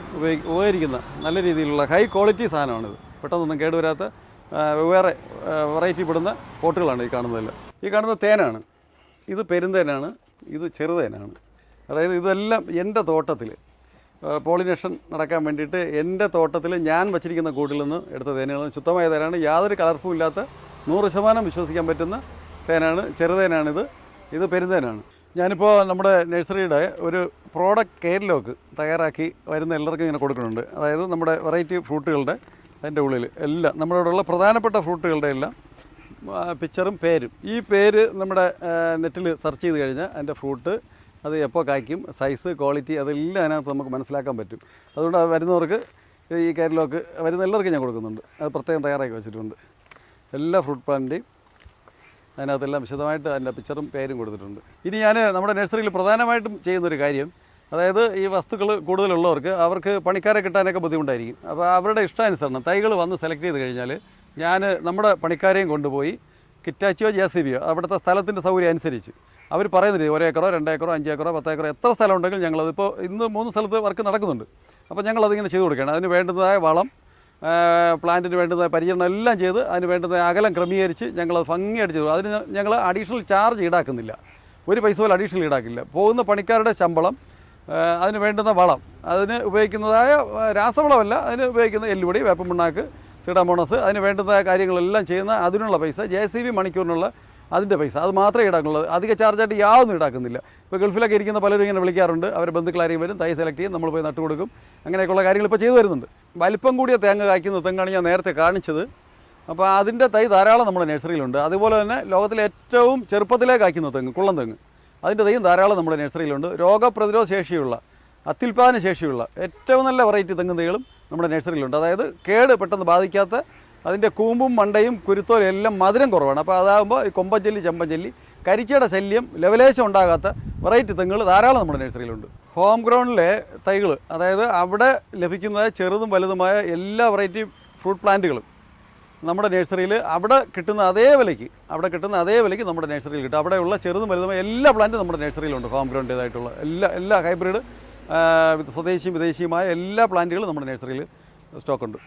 ഉപകരിക്കുന്ന നല്ല രീതിയിലുള്ള ഹൈ ക്വാളിറ്റി സാധനമാണിത്. പെട്ടെന്നൊന്നും കേടുവരാത്ത വേറെ വെറൈറ്റി പെടുന്ന പോട്ടുകളാണ് ഈ കാണുന്നതെല്ലാം. ഈ കാണുന്ന തേനാണ്. ഇത് പെരുന്തേനാണ്, ഇത് ചെറുതേനാണ്. അതായത് ഇതെല്ലാം എൻ്റെ തോട്ടത്തിൽ പോളിനേഷൻ നടക്കാൻ വേണ്ടിയിട്ട് എൻ്റെ തോട്ടത്തിൽ ഞാൻ വച്ചിരിക്കുന്ന കൂട്ടിൽ നിന്ന് എടുത്ത തേനുകളാണ്. ശുദ്ധമായ തേനാണ്, യാതൊരു കലർപ്പും ഇല്ലാത്ത 100% വിശ്വസിക്കാൻ പറ്റുന്ന തേനാണ്. ചെറുതേനാണിത്. ഇത് പെരുന്തേനാണ്. ഞാനിപ്പോൾ നമ്മുടെ നഴ്സറിയുടെ ഒരു പ്രോഡക്റ്റ് കേരലോക്ക് തയ്യാറാക്കി വരുന്ന എല്ലാവർക്കും ഇങ്ങനെ കൊടുക്കുന്നുണ്ട്. അതായത് നമ്മുടെ വെറൈറ്റി ഫ്രൂട്ടുകളുടെ അതിൻ്റെ ഉള്ളിൽ എല്ലാം നമ്മുടെ ഇവിടെയുള്ള പ്രധാനപ്പെട്ട ഫ്രൂട്ടുകളുടെ എല്ലാം പിക്ചറും പേരും. ഈ പേര് നമ്മുടെ നെറ്റിൽ സെർച്ച് ചെയ്ത് കഴിഞ്ഞാൽ അതിൻ്റെ ഫ്രൂട്ട് അത് എപ്പോൾ കായ്ക്കും, സൈസ്, ക്വാളിറ്റി അതെല്ലാം അതിനകത്ത് നമുക്ക് മനസ്സിലാക്കാൻ പറ്റും. അതുകൊണ്ട് വരുന്നവർക്ക് ഈ കേരളമൊക്കെ വരുന്ന എല്ലാവർക്കും ഞാൻ കൊടുക്കുന്നുണ്ട്. അത് പ്രത്യേകം തയ്യാറാക്കി വെച്ചിട്ടുണ്ട്. എല്ലാ ഫ്രൂട്ട് പ്ലാന്റിൻ്റെയും അതിനകത്തെല്ലാം വിശദമായിട്ട് അതിൻ്റെ പിക്ചറും പേരും കൊടുത്തിട്ടുണ്ട്. ഇനി ഞാൻ നമ്മുടെ നഴ്സറിയിൽ പ്രധാനമായിട്ടും ചെയ്യുന്നൊരു കാര്യം, അതായത് ഈ വസ്തുക്കൾ കൂടുതലുള്ളവർക്ക് അവർക്ക് പണിക്കാരെ കിട്ടാനൊക്കെ ബുദ്ധിമുട്ടായിരിക്കും. അപ്പോൾ അവരുടെ ഇഷ്ടാനുസരണം തൈകൾ വന്ന് സെലക്ട് ചെയ്ത് കഴിഞ്ഞാൽ ഞാൻ നമ്മുടെ പണിക്കാരെയും കൊണ്ടുപോയി കിറ്റാച്ചിയോ JCBയോ അവിടുത്തെ സ്ഥലത്തിൻ്റെ സൗകര്യം അനുസരിച്ച് അവർ പറയുന്ന രീതി 1 ഏക്കറോ 2 ഏക്കറോ 5 ഏക്കറോ 10 ഏക്കറോ എത്ര സ്ഥലം ഉണ്ടെങ്കിലും ഞങ്ങളതിപ്പോൾ ഇന്ന് 3 സ്ഥലത്ത് വർക്ക് നടക്കുന്നുണ്ട്. അപ്പോൾ ഞങ്ങളതിങ്ങനെ ചെയ്ത് കൊടുക്കുകയാണ്. അതിന് വേണ്ടുന്നതായ വളം, പ്ലാന്റിന് വേണ്ടുന്ന പരിചരണം എല്ലാം ചെയ്ത് അതിന് വേണ്ടുന്ന അകലം ക്രമീകരിച്ച് ഞങ്ങളത് ഭംഗിയായിട്ട് ചെയ്തു. അതിന് ഞങ്ങൾ അഡീഷണൽ ചാർജ് ഈടാക്കുന്നില്ല. ഒരു പൈസ പോലും അഡീഷണൽ ഈടാക്കില്ല. പോകുന്ന പണിക്കാരുടെ ശമ്പളം, അതിന് വേണ്ടുന്ന വളം, അതിന് ഉപയോഗിക്കുന്നതായ രാസവളമല്ല, അതിന് ഉപയോഗിക്കുന്ന എല്ലുപൊടി, വേപ്പമണ്ണാക്ക്, സിഡാമോണസ്, അതിന് വേണ്ടുന്ന കാര്യങ്ങളെല്ലാം ചെയ്യുന്ന അതിനുള്ള പൈസ, JCB മണിക്കൂറിനുള്ള അതിൻ്റെ പൈസ, അത് മാത്രമേ ഈടാക്കുന്നുള്ളൂ. അധിക ചാർജായിട്ട് യാതൊന്നും ഈടാക്കുന്നില്ല. ഇപ്പോൾ ഗൾഫിലൊക്കെ ഇരിക്കുന്ന പലരും ഇങ്ങനെ വിളിക്കാറുണ്ട്. അവരെ ബന്ധുക്കളാരെയും വരും, തൈ സെലക്ട് ചെയ്യും, നമ്മൾ പോയി നട്ടു കൊടുക്കും. അങ്ങനെയൊക്കെയുള്ള കാര്യങ്ങൾ ഇപ്പോൾ ചെയ്തു വരുന്നുണ്ട്. വലിപ്പം കൂടിയ തേങ്ങ കായ്ക്കുന്ന തെങ്ങാണ് ഞാൻ നേരത്തെ കാണിച്ചത്. അപ്പോൾ അതിൻ്റെ തൈ ധാരാളം നമ്മുടെ നഴ്സറിയിലുണ്ട്. അതുപോലെ തന്നെ ലോകത്തിലെ ഏറ്റവും ചെറുപ്പത്തിലേ കായ്ക്കുന്ന തെങ്ങ്, കുള്ളൻ തെങ്ങ്, അതിൻ്റെ തൈയും ധാരാളം നമ്മുടെ നഴ്സറിയിലുണ്ട്. രോഗപ്രതിരോധ ശേഷിയുള്ള, അത്യുൽപാദന ശേഷിയുള്ള ഏറ്റവും നല്ല വെറൈറ്റി തെങ്ങ് തൈകളും നമ്മുടെ നഴ്സറിയിലുണ്ട്. അതായത് കേട് പെട്ടെന്ന് ബാധിക്കാത്ത, അതിൻ്റെ കൂമ്പും മണ്ടയും കുരുത്തോലും എല്ലാം മധുരം കുറവാണ്. അപ്പോൾ അതാകുമ്പോൾ ഈ കൊമ്പഞ്ചല്ലി, ചെമ്പഞ്ചല്ലി, കരിച്ചയുടെ ശല്യം ലെവലേശം ഉണ്ടാകാത്ത വെറൈറ്റി തെങ്ങുകൾ ധാരാളം നമ്മുടെ നഴ്സറിയിലുണ്ട്. ഹോം ഗ്രൗണ്ടിലെ തൈകൾ, അതായത് അവിടെ ലഭിക്കുന്ന ചെറുതും വലുതുമായ എല്ലാ വെറൈറ്റി ഫ്രൂട്ട് പ്ലാന്റുകളും നമ്മുടെ നഴ്സറിയിൽ അവിടെ കിട്ടുന്ന അതേ വിലയ്ക്ക് നമ്മുടെ നഴ്സറിയിൽ കിട്ടും. അവിടെയുള്ള ചെറുതും വലുതുമായ എല്ലാ പ്ലാന്റും നമ്മുടെ നഴ്സറിയിലുണ്ട്. ഹോം ഗ്രൗണ്ടിൻ്റേതായിട്ടുള്ള എല്ലാ ഹൈബ്രിഡ് സ്വദേശിയും വിദേശിയുമായ എല്ലാ പ്ലാന്റുകളും നമ്മുടെ നഴ്സറിയിൽ സ്റ്റോക്കുണ്ട്.